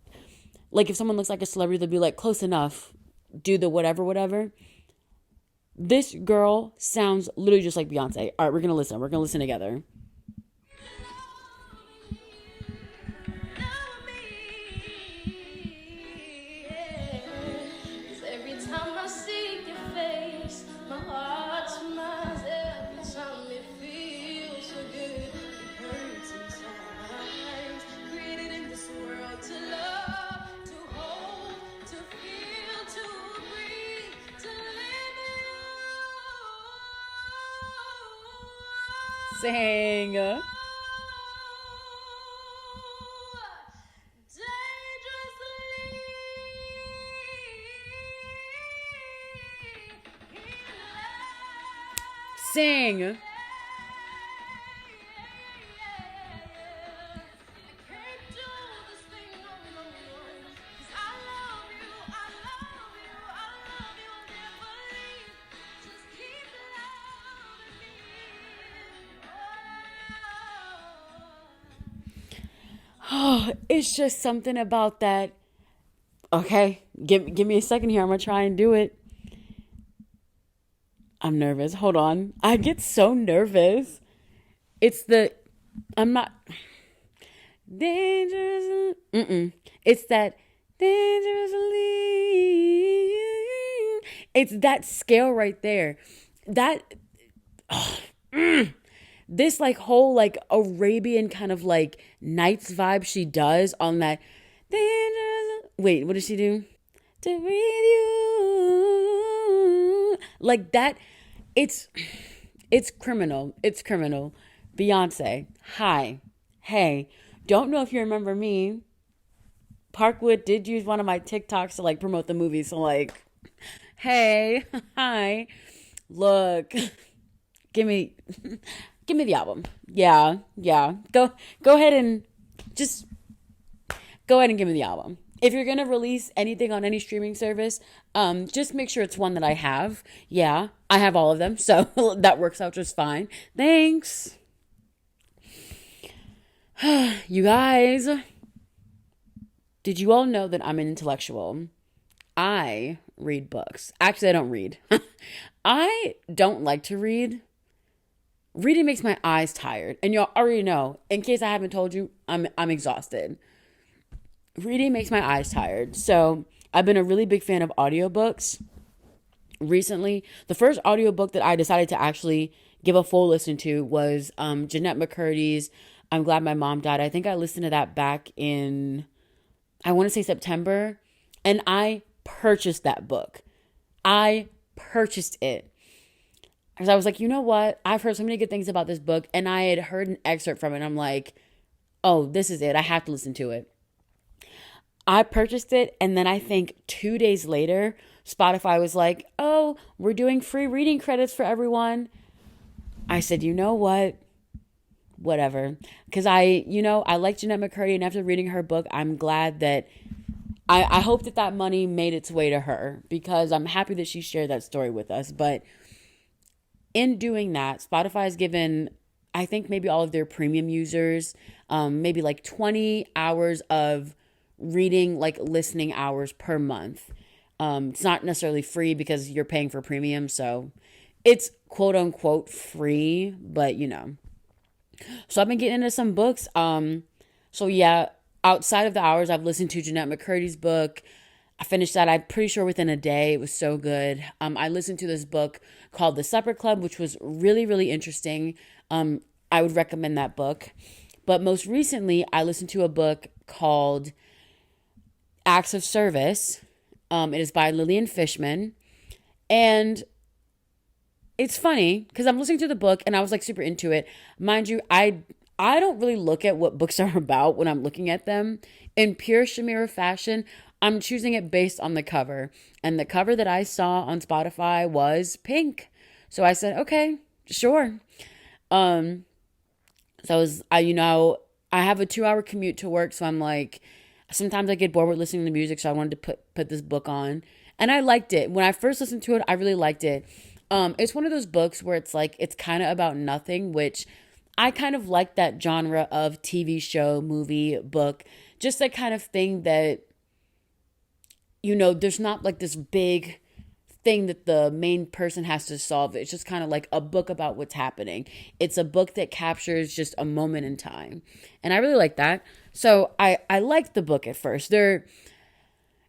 if someone looks like a celebrity, they'll be like, close enough, do the whatever. This girl sounds literally just like Beyonce. All right, we're going to listen. We're going to listen together. Sing. Sing. Oh, it's just something about that. Okay, give me a second here. I'm going to try and do it. I'm nervous. Hold on. I get so nervous. I'm not dangerous. It's that dangerously. It's that scale right there. This like whole like Arabian kind of like Nights vibe she does on that dangerous. Wait, what does she do? To breathe you like that. It's criminal. It's criminal. Beyonce, hi, hey. Don't know if you remember me. Parkwood did use one of my TikToks to like promote the movie. So like, hey, hi. Look, give me give me the album. Yeah, yeah. Go ahead and just go ahead and give me the album. If you're gonna release anything on any streaming service, just make sure it's one that I have. Yeah, I have all of them, so that works out just fine. Thanks. You guys, did you all know that I'm an intellectual? I read books. Actually, I don't read. I don't like to read. Reading makes my eyes tired. And y'all already know, in case I haven't told you, I'm exhausted. Reading makes my eyes tired. So I've been a really big fan of audiobooks recently. The first audiobook that I decided to actually give a full listen to was Jeanette McCurdy's I'm Glad My Mom Died. I think I listened to that back in, I want to say September. And I purchased that book. I purchased it. Because I was like, you know what? I've heard so many good things about this book. And I had heard an excerpt from it. And I'm like, oh, this is it. I have to listen to it. I purchased it, and then I think 2 days later, Spotify was like, oh, we're doing free reading credits for everyone. I said, you know what? Whatever. Because I like Jeanette McCurdy, and after reading her book, I'm glad that I hope that money made its way to her, because I'm happy that she shared that story with us. But in doing that, Spotify has given, I think, maybe all of their premium users, maybe like 20 hours of reading, like listening hours per month. It's not necessarily free because you're paying for premium, so it's quote unquote free, but So I've been getting into some books. So yeah, outside of the hours, I've listened to Jeanette McCurdy's book. I finished that, I'm pretty sure, within a day. It was so good. I listened to this book called The Supper Club, which was really, really interesting. I would recommend that book. But most recently, I listened to a book called Acts of Service. It is by Lillian Fischman. And it's funny because I'm listening to the book and I was like super into it. Mind you, I don't really look at what books are about when I'm looking at them. In pure Shamira fashion, I'm choosing it based on the cover. And the cover that I saw on Spotify was pink. So I said, okay, sure. I have a 2-hour commute to work. So I'm like, sometimes I get bored with listening to music. So I wanted to put this book on. And I liked it. When I first listened to it, I really liked it. It's one of those books where it's like, it's kind of about nothing, which I kind of like that genre of TV show, movie, book, just that kind of thing that, there's not like this big thing that the main person has to solve. It's just kind of like a book about what's happening. It's a book that captures just a moment in time. And I really like that. So I liked the book at first. There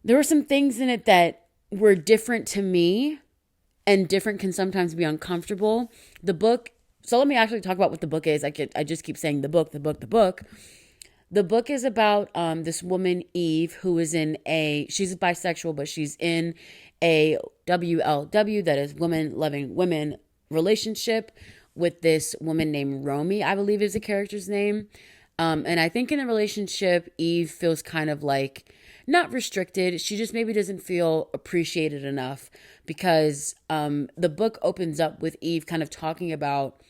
were some things in it that were different to me, and different can sometimes be uncomfortable. The book, so let me actually talk about what the book is. I just keep saying the book. The book is about this woman, Eve, who is she's bisexual, but she's in a WLW, that is women loving women relationship, with this woman named Romy, I believe is the character's name. And I think in the relationship, Eve feels kind of like not restricted. She just maybe doesn't feel appreciated enough, because the book opens up with Eve kind of talking about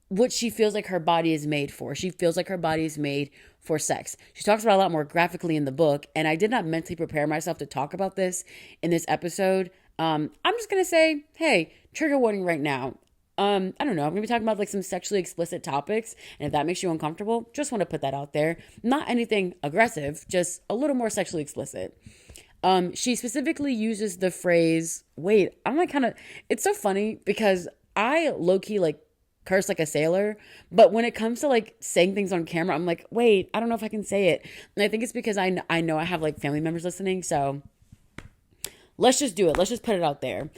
what she feels like her body is made for. She feels like her body is made for sex. She talks about it a lot more graphically in the book, and I did not mentally prepare myself to talk about this in this episode. I'm just going to say, hey, trigger warning right now. I don't know. I'm going to be talking about like some sexually explicit topics, and if that makes you uncomfortable, just want to put that out there. Not anything aggressive, just a little more sexually explicit. She specifically uses the phrase, it's so funny because I low-key like curse like a sailor, but when it comes to like saying things on camera, I'm like, wait, I don't know if I can say it. And I think it's because I know I have like family members listening, so let's just do it. Let's just put it out there.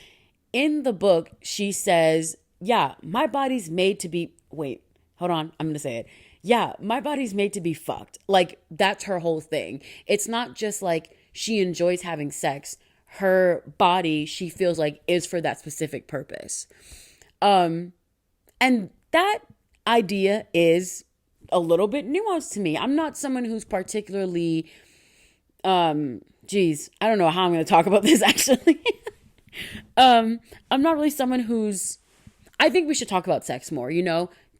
In the book, she says, yeah, my body's made to be, wait, hold on, I'm gonna say it. Yeah, my body's made to be fucked. Like, that's her whole thing. It's not just like she enjoys having sex. Her body, she feels like, is for that specific purpose. And that idea is a little bit nuanced to me. I'm not someone who's particularly, I don't know how I'm going to talk about this actually. I'm not really someone who's, I think we should talk about sex more,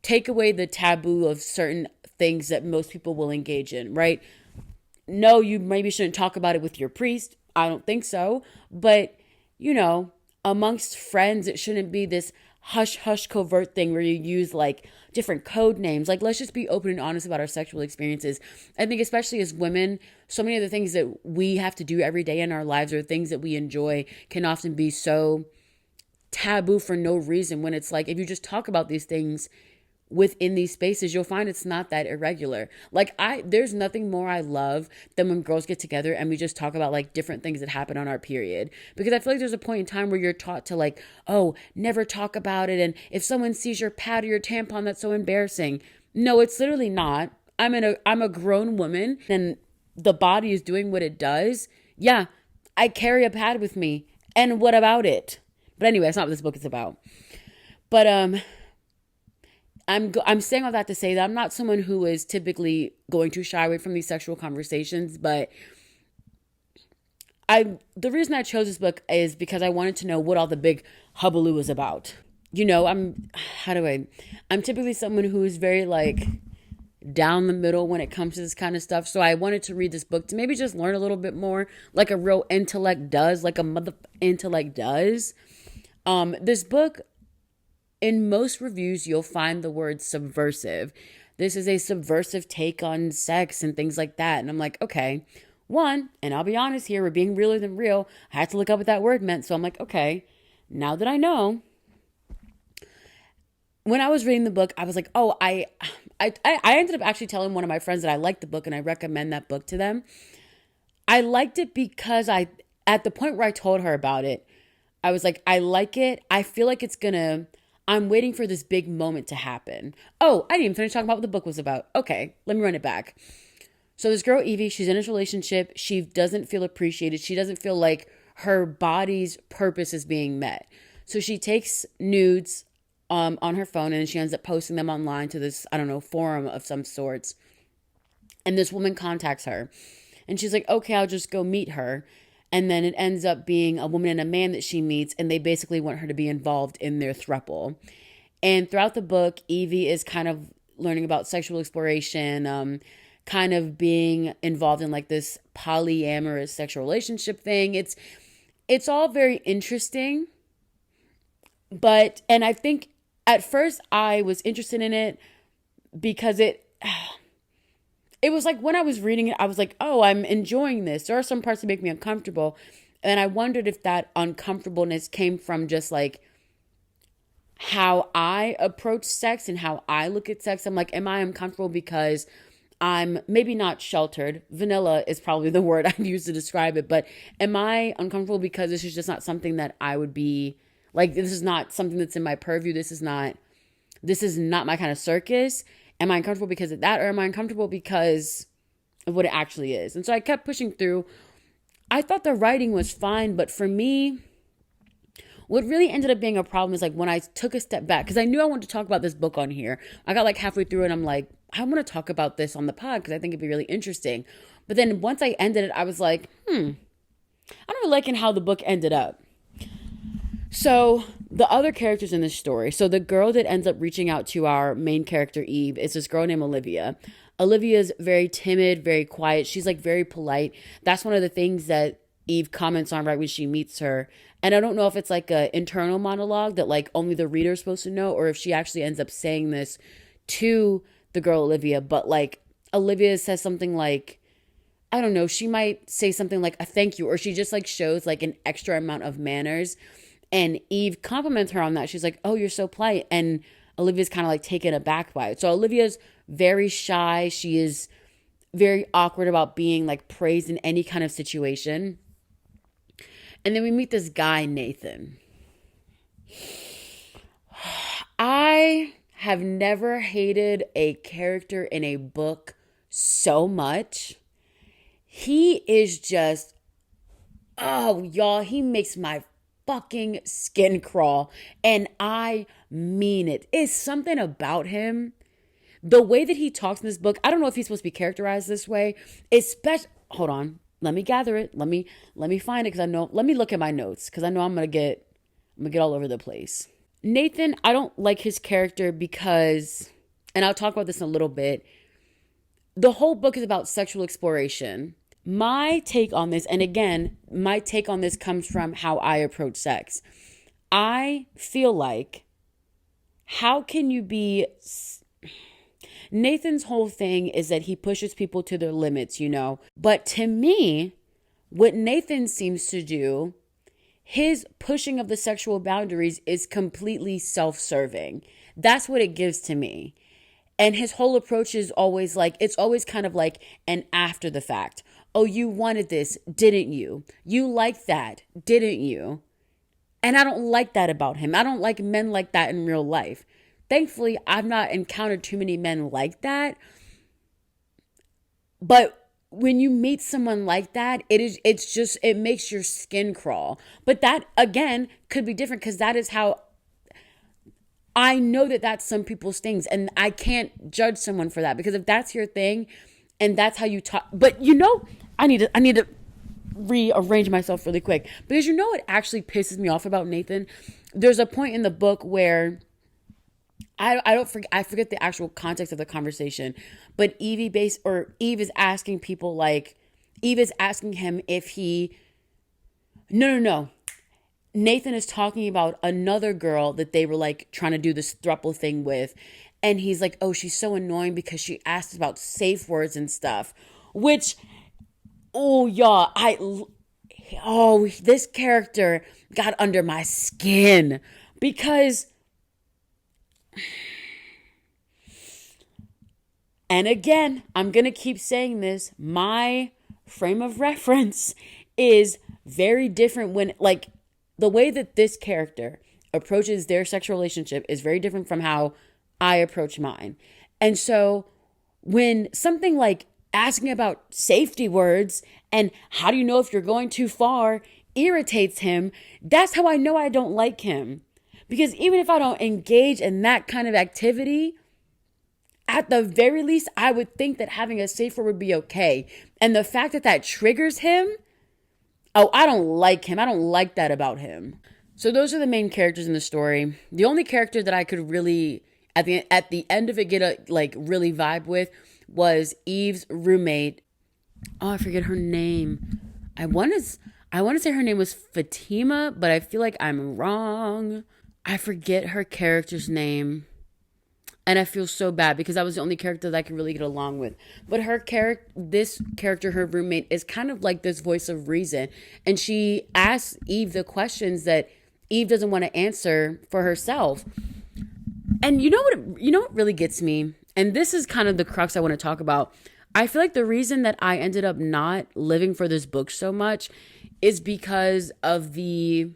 take away the taboo of certain things that most people will engage in, right? No, you maybe shouldn't talk about it with your priest. I don't think so. But, amongst friends, it shouldn't be this hush hush covert thing where you use like different code names. Like, let's just be open and honest about our sexual experiences. I think especially as women, so many of the things that we have to do every day in our lives or things that we enjoy can often be so taboo for no reason, when it's like, if you just talk about these things within these spaces, you'll find it's not that irregular. Like, there's nothing more I love than when girls get together and we just talk about like different things that happen on our period, because I feel like there's a point in time where you're taught to like, oh, never talk about it, and if someone sees your pad or your tampon, that's so embarrassing. No, it's literally not. I'm a grown woman and the body is doing what it does. Yeah, I carry a pad with me, and what about it? But anyway, that's not what this book is about. But I'm saying all that to say that I'm not someone who is typically going to shy away from these sexual conversations, but the reason I chose this book is because I wanted to know what all the big hubbub was about. I'm typically someone who is very like down the middle when it comes to this kind of stuff. So I wanted to read this book to maybe just learn a little bit more, like a real intellect does, like a mother intellect does. This book, in most reviews, you'll find the word subversive. This is a subversive take on sex and things like that. And I'm like, okay, and I'll be honest here, we're being realer than real. I had to look up what that word meant. So I'm like, okay, now that I know. When I was reading the book, I was like, oh, I ended up actually telling one of my friends that I liked the book and I recommend that book to them. I liked it because at the point where I told her about it, I was like, I like it. I feel like I'm waiting for this big moment to happen. Oh, I didn't even finish talking about what the book was about. Okay, let me run it back. So this girl, Evie, she's in this relationship. She doesn't feel appreciated. She doesn't feel like her body's purpose is being met. So she takes nudes on her phone and she ends up posting them online to this, I don't know, forum of some sorts. And this woman contacts her. And she's like, okay, I'll just go meet her. And then it ends up being a woman and a man that she meets, and they basically want her to be involved in their throuple. And throughout the book, Evie is kind of learning about sexual exploration, kind of being involved in like this polyamorous sexual relationship thing. It's all very interesting. And I think at first I was interested in it because it was like when I was reading it, I was like, oh, I'm enjoying this. There are some parts that make me uncomfortable. And I wondered if that uncomfortableness came from just like how I approach sex and how I look at sex. I'm like, am I uncomfortable because I'm maybe not sheltered? Vanilla is probably the word I'd use to describe it. But am I uncomfortable because this is just not something that I would be like, this is not something that's in my purview. This is not my kind of circus. Am I uncomfortable because of that, or am I uncomfortable because of what it actually is? And so I kept pushing through. I thought the writing was fine, but for me, what really ended up being a problem is like when I took a step back, because I knew I wanted to talk about this book on here. I got like halfway through and I'm like, I want to talk about this on the pod because I think it'd be really interesting. But then once I ended it, I was like, I don't really liking how the book ended up. So the other characters in this story, so the girl that ends up reaching out to our main character, Eve, is this girl named Olivia. Olivia's very timid, very quiet. She's like very polite. That's one of the things that Eve comments on right when she meets her. And I don't know if it's like an internal monologue that like only the reader is supposed to know, or if she actually ends up saying this to the girl Olivia. But like Olivia says something like, I don't know, she might say something like a thank you, or she just like shows like an extra amount of manners. And Eve compliments her on that. She's like, oh, you're so polite. And Olivia's kind of like taken aback by it. So Olivia's very shy. She is very awkward about being like praised in any kind of situation. And then we meet this guy, Nathan. I have never hated a character in a book so much. He is just, oh, y'all, he makes my fucking skin crawl, and I mean it. It's something about him, the way that he talks in this book. I don't know if he's supposed to be characterized this way, especially, hold on, let me gather it, let me find it, because I know, let me look at my notes, because I know I'm gonna get I'm gonna get all over the place. Nathan, I don't like his character because, and I'll talk about this in a little bit, the whole book is about sexual exploration. My take on this, and again, my take on this comes from how I approach sex. I feel like, how can you be... Nathan's whole thing is that he pushes people to their limits, you know. But to me, what Nathan seems to do, his pushing of the sexual boundaries is completely self-serving. That's what it gives to me. And his whole approach is always like, it's always kind of like an after the fact. Oh, you wanted this, didn't you? You liked that, didn't you? And I don't like that about him. I don't like men like that in real life. Thankfully, I've not encountered too many men like that. But when you meet someone like that, it makes your skin crawl. But that, again, could be different because that is how I know that that's some people's things. And I can't judge someone for that, because if that's your thing and that's how you talk. But you know, I need to rearrange myself really quick, because you know what actually pisses me off about Nathan? There's a point in the book where I forget the actual context of the conversation, but Eve is asking people, like, Eve is asking him if he, no. Nathan is talking about another girl that they were like trying to do this throuple thing with. And he's like, oh, she's so annoying because she asked about safe words and stuff, which, oh yeah, this character got under my skin, because, and again, I'm going to keep saying this, my frame of reference is very different when, like, the way that this character approaches their sexual relationship is very different from how I approach mine. And so when something like asking about safety words and how do you know if you're going too far irritates him, that's how I know I don't like him. Because even if I don't engage in that kind of activity, at the very least, I would think that having a safe word would be okay. And the fact that that triggers him, oh, I don't like him. I don't like that about him. So those are the main characters in the story. The only character that I could really, at the end of it, get a really vibe with was Eve's roommate. Oh, I forget her name. I want to say her name was Fatima, but I feel like I'm wrong. I forget her character's name. And I feel so bad because that was the only character that I could really get along with. But this character, her roommate, is kind of like this voice of reason. And she asks Eve the questions that Eve doesn't want to answer for herself. And you know what really gets me? And this is kind of the crux I want to talk about. I feel like the reason that I ended up not living for this book so much is because of the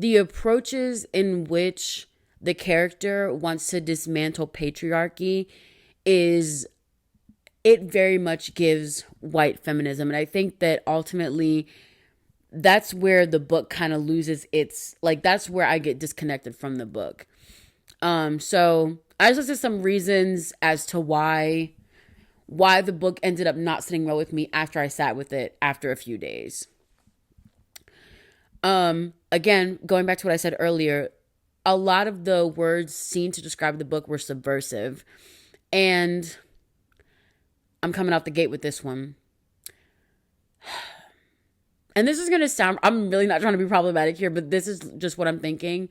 approaches in which the character wants to dismantle patriarchy. It very much gives white feminism. And I think that ultimately that's where the book kind of loses its, that's where I get disconnected from the book. So I just listed some reasons as to why the book ended up not sitting well with me after I sat with it after a few days. Again, going back to what I said earlier, a lot of the words seen to describe the book were subversive. And I'm coming out the gate with this one. And this is going to sound, I'm really not trying to be problematic here, but this is just what I'm thinking.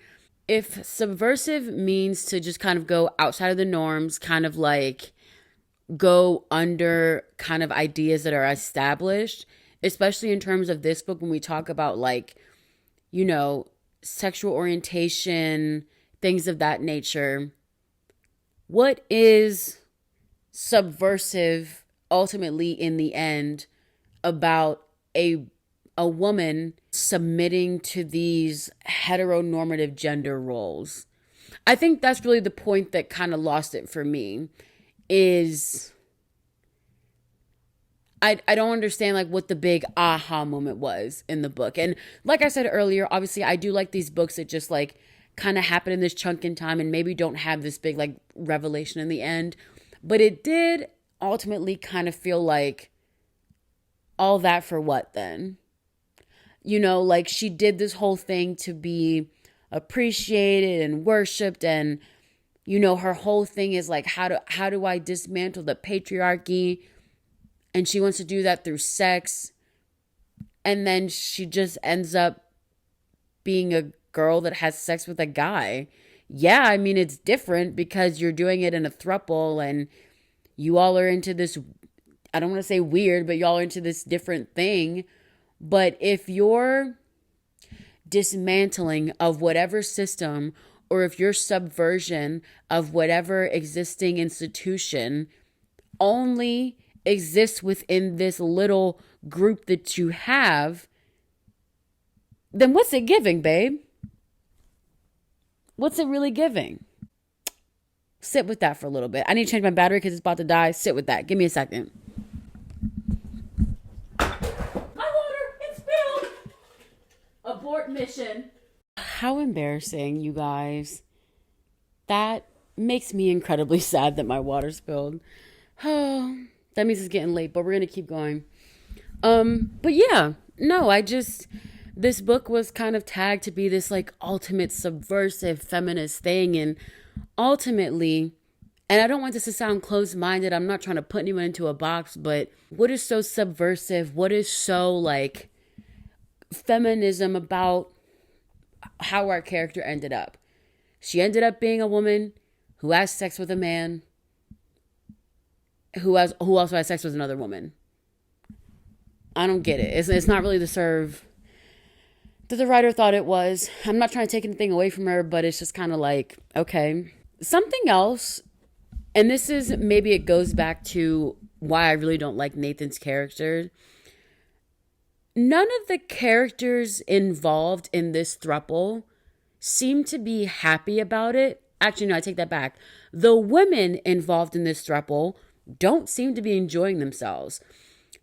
If subversive means to just kind of go outside of the norms, kind of like go under kind of ideas that are established, especially in terms of this book when we talk about sexual orientation, things of that nature. What is subversive ultimately in the end about a woman submitting to these heteronormative gender roles? I think that's really the point that kind of lost it for me, is I don't understand what the big aha moment was in the book. And like I said earlier, obviously I do like these books that just kind of happen in this chunk in time and maybe don't have this big revelation in the end. But it did ultimately kind of feel like all that for what then? Like she did this whole thing to be appreciated and worshiped, and her whole thing is like, how do I dismantle the patriarchy? And she wants to do that through sex. And then she just ends up being a girl that has sex with a guy. Yeah, I mean, it's different because you're doing it in a throuple and you all are into this, I don't want to say weird, but y'all are into this different thing. But if you're dismantling of whatever system, or if your subversion of whatever existing institution only exists within this little group that you have, then what's it giving, babe? What's it really giving? Sit with that for a little bit. I need to change my battery because it's about to die. Sit with that. Give me a second. My water, it's spilled. Abort mission. How embarrassing, you guys. That makes me incredibly sad that my water spilled. Oh, that means it's getting late, but we're going to keep going. But yeah, no, this book was kind of tagged to be this like ultimate subversive feminist thing. And ultimately, and I don't want this to sound closed-minded, I'm not trying to put anyone into a box, but what is so subversive? What is so like feminism about how our character ended up? She ended up being a woman who has sex with a man who also has sex with another woman. I don't get it. It's not really the serve that the writer thought it was. I'm not trying to take anything away from her, but it's just kind of like, okay. Something else, and this is, maybe it goes back to why I really don't like Nathan's character. None of the characters involved in this throuple seem to be happy about it. Actually, no, I take that back. The women involved in this throuple don't seem to be enjoying themselves.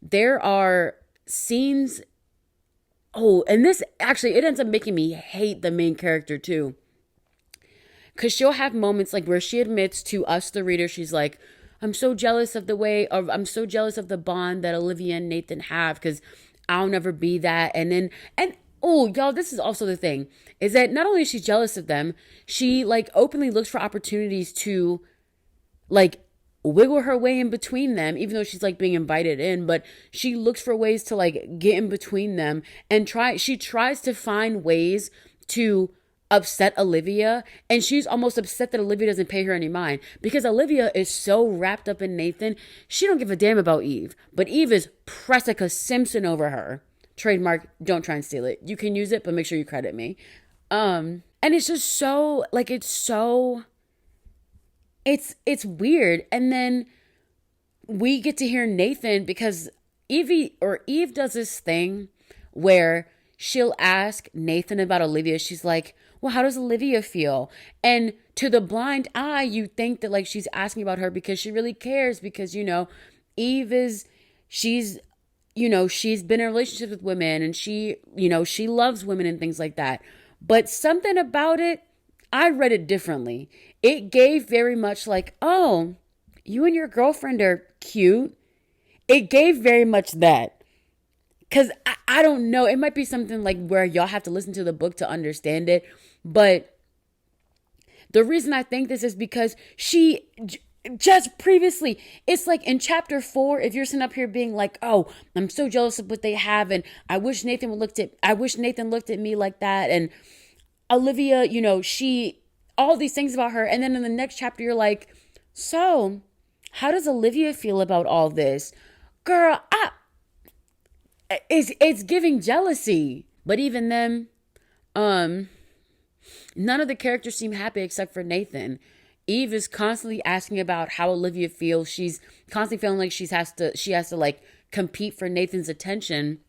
There are scenes. Oh, and this actually, it ends up making me hate the main character too. Because she'll have moments like where she admits to us, the reader, she's like, I'm so jealous of the bond that Olivia and Nathan have because I'll never be that. And oh, y'all, this is also the thing, is that not only is she jealous of them, she like openly looks for opportunities to like wiggle her way in between them, even though she's like being invited in, but she looks for ways to like get in between them and she tries to find ways to upset Olivia, and she's almost upset that Olivia doesn't pay her any mind because Olivia is so wrapped up in Nathan, she don't give a damn about Eve, but Eve is Pressica Simpson over her. Trademark, don't try and steal it. You can use it, but make sure you credit me. And it's just so like, it's weird. And then we get to hear Nathan because Eve does this thing where she'll ask Nathan about Olivia. She's like, well, how does Olivia feel? And to the blind eye, you think that like she's asking about her because she really cares because, Eve she's been in relationships with women and she loves women and things like that. But something about it, I read it differently. It gave very much like, oh, you and your girlfriend are cute. It gave very much that. Because I don't know. It might be something like where y'all have to listen to the book to understand it. But the reason I think this is because she just previously, it's like in chapter 4, if you're sitting up here being like, oh, I'm so jealous of what they have. And I wish Nathan looked at me like that. And Olivia, all these things about her. And then in the next chapter, you're like, so how does Olivia feel about all this? Girl, it's giving jealousy. But even then, none of the characters seem happy except for Nathan. Eve is constantly asking about how Olivia feels. She's constantly feeling like she has to like compete for Nathan's attention.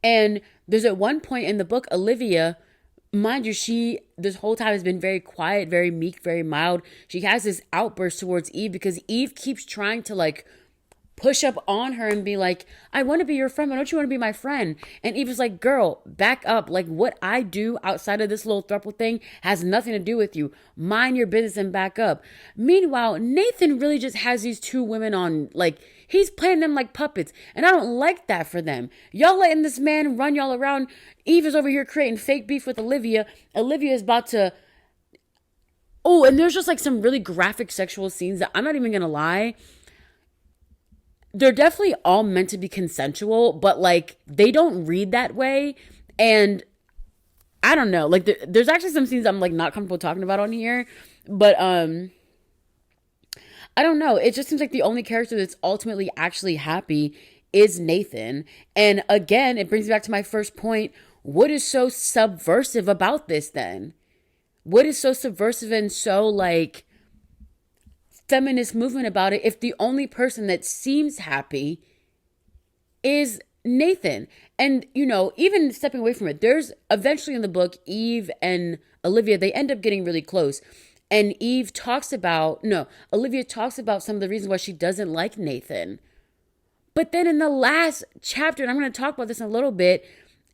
And there's at one point in the book, Olivia, mind you, she this whole time has been very quiet, very meek, very mild. She has this outburst towards Eve because Eve keeps trying to like push up on her and be like, I want to be your friend. Why don't you want to be my friend? And Eve is like, girl, back up. Like what I do outside of this little throuple thing has nothing to do with you. Mind your business and back up. Meanwhile, Nathan really just has these two women on, like, He's playing them like puppets. And I don't like that for them. Y'all letting this man run y'all around. Eve is over here creating fake beef with Olivia. Olivia is about to... Oh, and there's just like some really graphic sexual scenes that I'm not even going to lie. They're definitely all meant to be consensual, but like they don't read that way. And I don't know, like there's actually some scenes I'm like not comfortable talking about on here, but I don't know. It just seems like the only character that's ultimately actually happy is Nathan. And again, it brings me back to my first point. What is so subversive about this then? What is so subversive and so like feminist movement about it if the only person that seems happy is Nathan? And, you know, even stepping away from it, there's eventually in the book, Eve and Olivia, they end up getting really close. And Olivia talks about some of the reasons why she doesn't like Nathan. But then in the last chapter, and I'm going to talk about this in a little bit,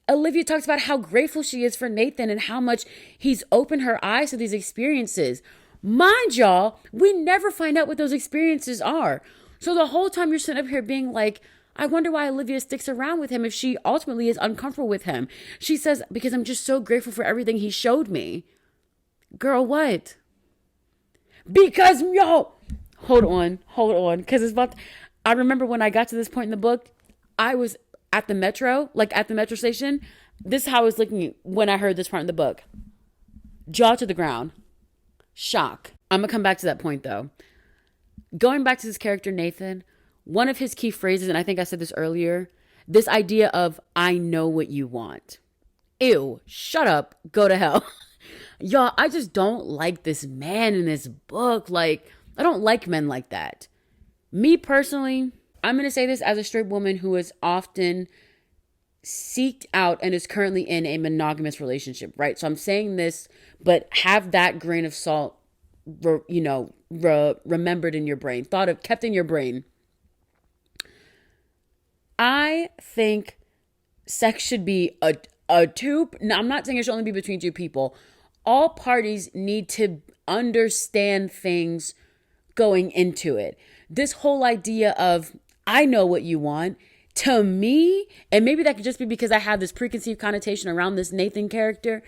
Olivia talks about how grateful she is for Nathan and how much he's opened her eyes to these experiences. Mind y'all, we never find out what those experiences are. So the whole time you're sitting up here being like, I wonder why Olivia sticks around with him if she ultimately is uncomfortable with him. She says, because I'm just so grateful for everything he showed me. Girl, what? Because, yo, hold on. Because I remember when I got to this point in the book, I was at the metro station. This is how I was looking when I heard this part in the book. Jaw to the ground. Shock. I'm going to come back to that point though. Going back to this character, Nathan, one of his key phrases, and I think I said this earlier, this idea of, I know what you want. Ew, shut up, go to hell. Y'all, I just don't like this man in this book. Like, I don't like men like that. Me personally, I'm going to say this as a straight woman who is often seeked out and is currently in a monogamous relationship, right? So I'm saying this, but have that grain of salt, remembered in your brain, kept in your brain. I think sex should be a two. No, I'm not saying it should only be between two people. All parties need to understand things going into it. This whole idea of, I know what you want, to me, and maybe that could just be because I have this preconceived connotation around this Nathan character.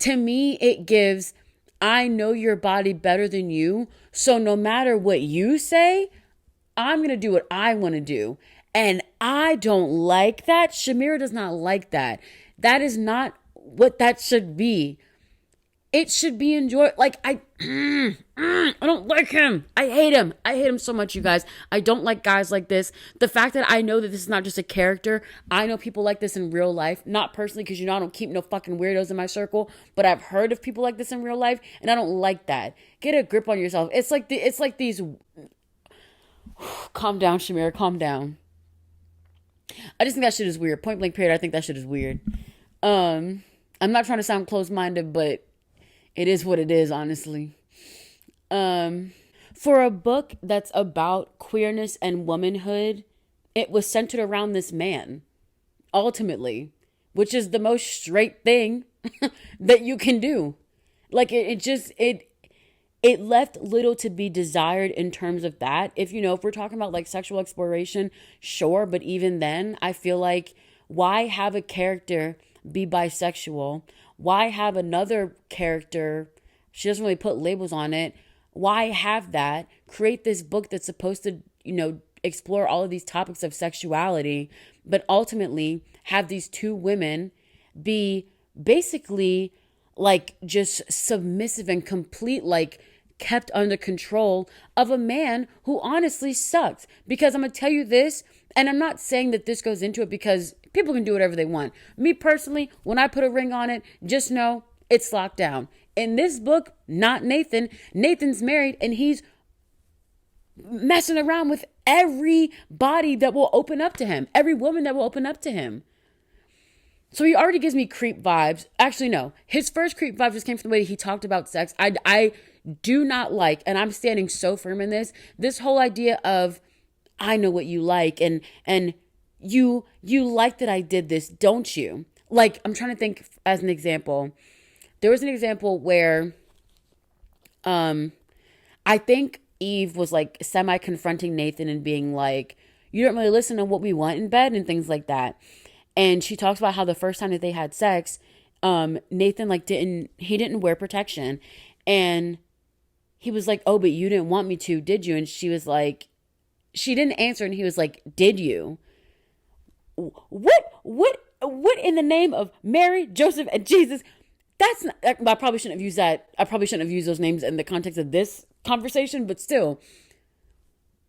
To me, it gives, I know your body better than you. So no matter what you say, I'm going to do what I want to do. And I don't like that. Shamira does not like that. That is not what that should be. It should be enjoyed. Like, I don't like him. I hate him. I hate him so much, you guys. I don't like guys like this. The fact that I know that this is not just a character. I know people like this in real life. Not personally, because, I don't keep no fucking weirdos in my circle. But I've heard of people like this in real life. And I don't like that. Get a grip on yourself. It's like these... Calm down, Shamira. Calm down. I just think that shit is weird. Point blank period. I think that shit is weird. I'm not trying to sound close-minded, but it is what it is, honestly. For a book that's about queerness and womanhood, it was centered around this man, ultimately, which is the most straight thing that you can do. Like, it left little to be desired in terms of that. If we're talking about like sexual exploration, sure. But even then, I feel like, why have a character be bisexual? Why have another character, she doesn't really put labels on it. Why have that? Create this book that's supposed to, explore all of these topics of sexuality, but ultimately have these two women be basically like just submissive and complete, like kept under control of a man who honestly sucked. Because I'm going to tell you this, and I'm not saying that this goes into it because people can do whatever they want. Me personally, when I put a ring on it, just know it's locked down. In this book, not Nathan. Nathan's married and he's messing around with every body that will open up to him. Every woman that will open up to him. So he already gives me creep vibes. Actually, no. His first creep vibe just came from the way he talked about sex. I do not like, and I'm standing so firm in this whole idea of, I know what you like, and you like that I did this, don't you? Like, I'm trying to think as an example. There was an example where I think Eve was like semi-confronting Nathan and being like, You don't really listen to what we want in bed and things like that. And she talks about how the first time that they had sex, Nathan like didn't wear protection. And he was like, "Oh, but you didn't want me to, did you?" And she was like, she didn't answer. And he was like, "Did you? What in the name of Mary, Joseph, and Jesus?" That's not, I probably shouldn't have used that. I probably shouldn't have used those names in the context of this conversation, but still,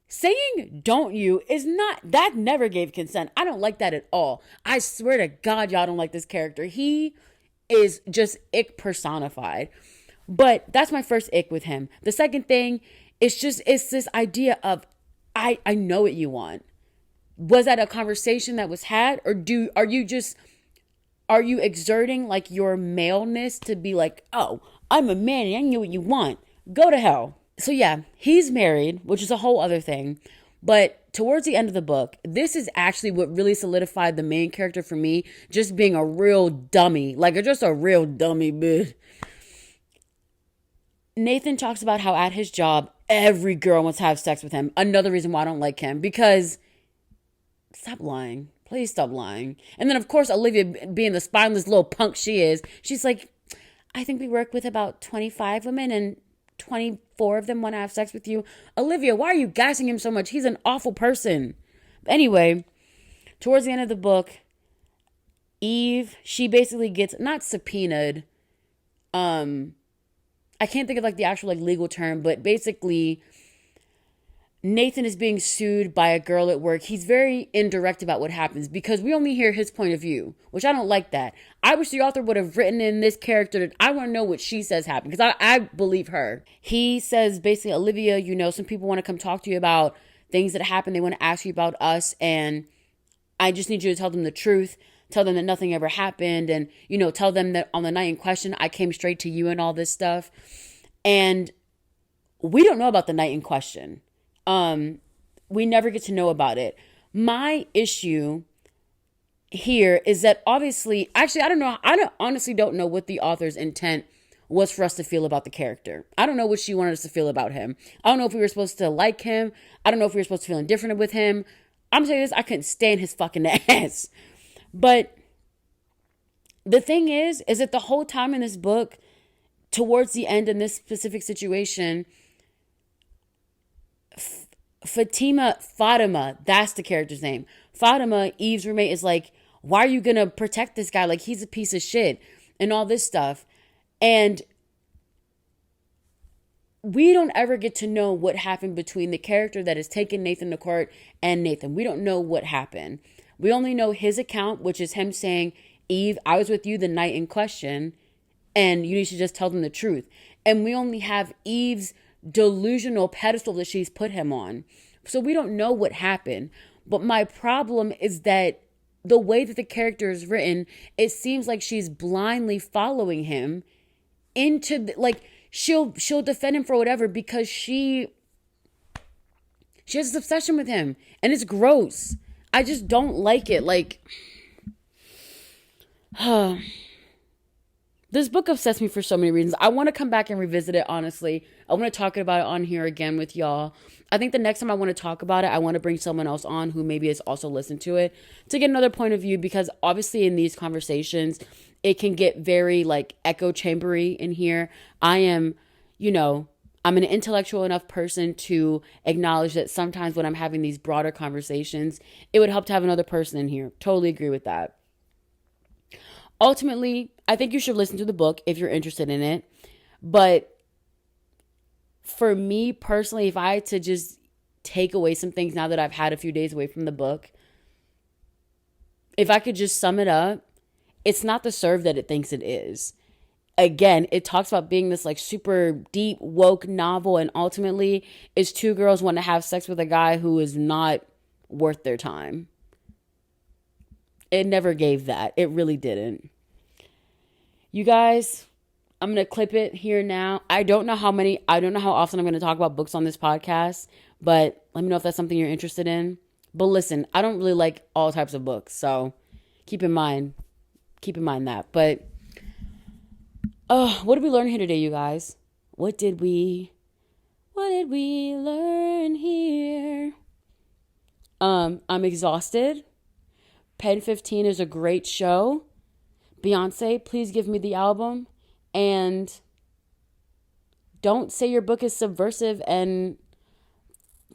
saying "don't you" is not, that never gave consent. I don't like that at all. I swear to God, y'all don't like this character. He is just ick personified. But that's my first ick with him. The second thing is just, it's this idea of, I know what you want. Was that a conversation that was had, or are you exerting like your maleness to be like, "Oh, I'm a man and I know what you want. Go to hell." So yeah, he's married, which is a whole other thing. But towards the end of the book, this is actually what really solidified the main character for me, just being a real dummy, like just a real dummy, bitch. Nathan talks about how at his job, every girl wants to have sex with him. Another reason why I don't like him, because stop lying. Please stop lying. And then, of course, Olivia, being the spineless little punk she is, she's like, "I think we work with about 25 women and 24 of them want to have sex with you." Olivia, why are you gassing him so much? He's an awful person. Anyway, towards the end of the book, Eve, she basically gets not subpoenaed. I can't think of like the actual like legal term, but basically Nathan is being sued by a girl at work. He's very indirect about what happens because we only hear his point of view, which I don't like that. I wish the author would have written in this character. I want to know what she says happened because I believe her. He says basically, "Olivia, some people want to come talk to you about things that happen. They want to ask you about us. And I just need you to tell them the truth. Tell them that nothing ever happened. And, tell them that on the night in question, I came straight to you and all this stuff." And we don't know about the night in question. We never get to know about it. My issue here is that obviously, actually, I don't know. Honestly don't know what the author's intent was for us to feel about the character. I don't know what she wanted us to feel about him. I don't know if we were supposed to like him. I don't know if we were supposed to feel indifferent with him. I'm telling you this, I couldn't stand his fucking ass. But the thing is that the whole time in this book, towards the end in this specific situation, Fatima, that's the character's name. Fatima, Eve's roommate, is like, "Why are you gonna protect this guy? Like, he's a piece of shit," and all this stuff. And we don't ever get to know what happened between the character that has taken Nathan to court and Nathan. We don't know what happened. We only know his account, which is him saying, "Eve, I was with you the night in question, and you need to just tell them the truth." And we only have Eve's delusional pedestal that she's put him on. So we don't know what happened. But my problem is that the way that the character is written, it seems like she's blindly following him into like she'll defend him for whatever because she has this obsession with him, and it's gross. I just don't like it. Like, this book obsessed me for so many reasons. I want to come back and revisit it, honestly. I want to talk about it on here again with y'all. I think the next time I want to talk about it, I want to bring someone else on who maybe has also listened to it to get another point of view, because obviously in these conversations, it can get very like echo chambery in here. I am, I'm an intellectual enough person to acknowledge that sometimes when I'm having these broader conversations, it would help to have another person in here. Totally agree with that. Ultimately, I think you should listen to the book if you're interested in it. But for me personally, if I had to just take away some things now that I've had a few days away from the book, if I could just sum it up, it's not the serve that it thinks it is. Again, it talks about being this like super deep, woke novel, and ultimately it's two girls want to have sex with a guy who is not worth their time. It never gave that. It really didn't. You guys, I'm going to clip it here now. I don't know how often I'm going to talk about books on this podcast, but let me know if that's something you're interested in. But listen, I don't really like all types of books, so keep in mind that. But what did we learn here today, you guys? What did we learn here? I'm exhausted. Pen 15 is a great show. Beyonce, please give me the album. And don't say your book is subversive and,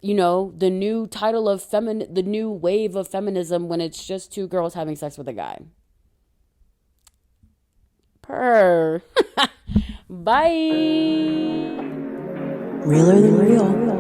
the new title of the new wave of feminism when it's just two girls having sex with a guy. Bye. Realer than real.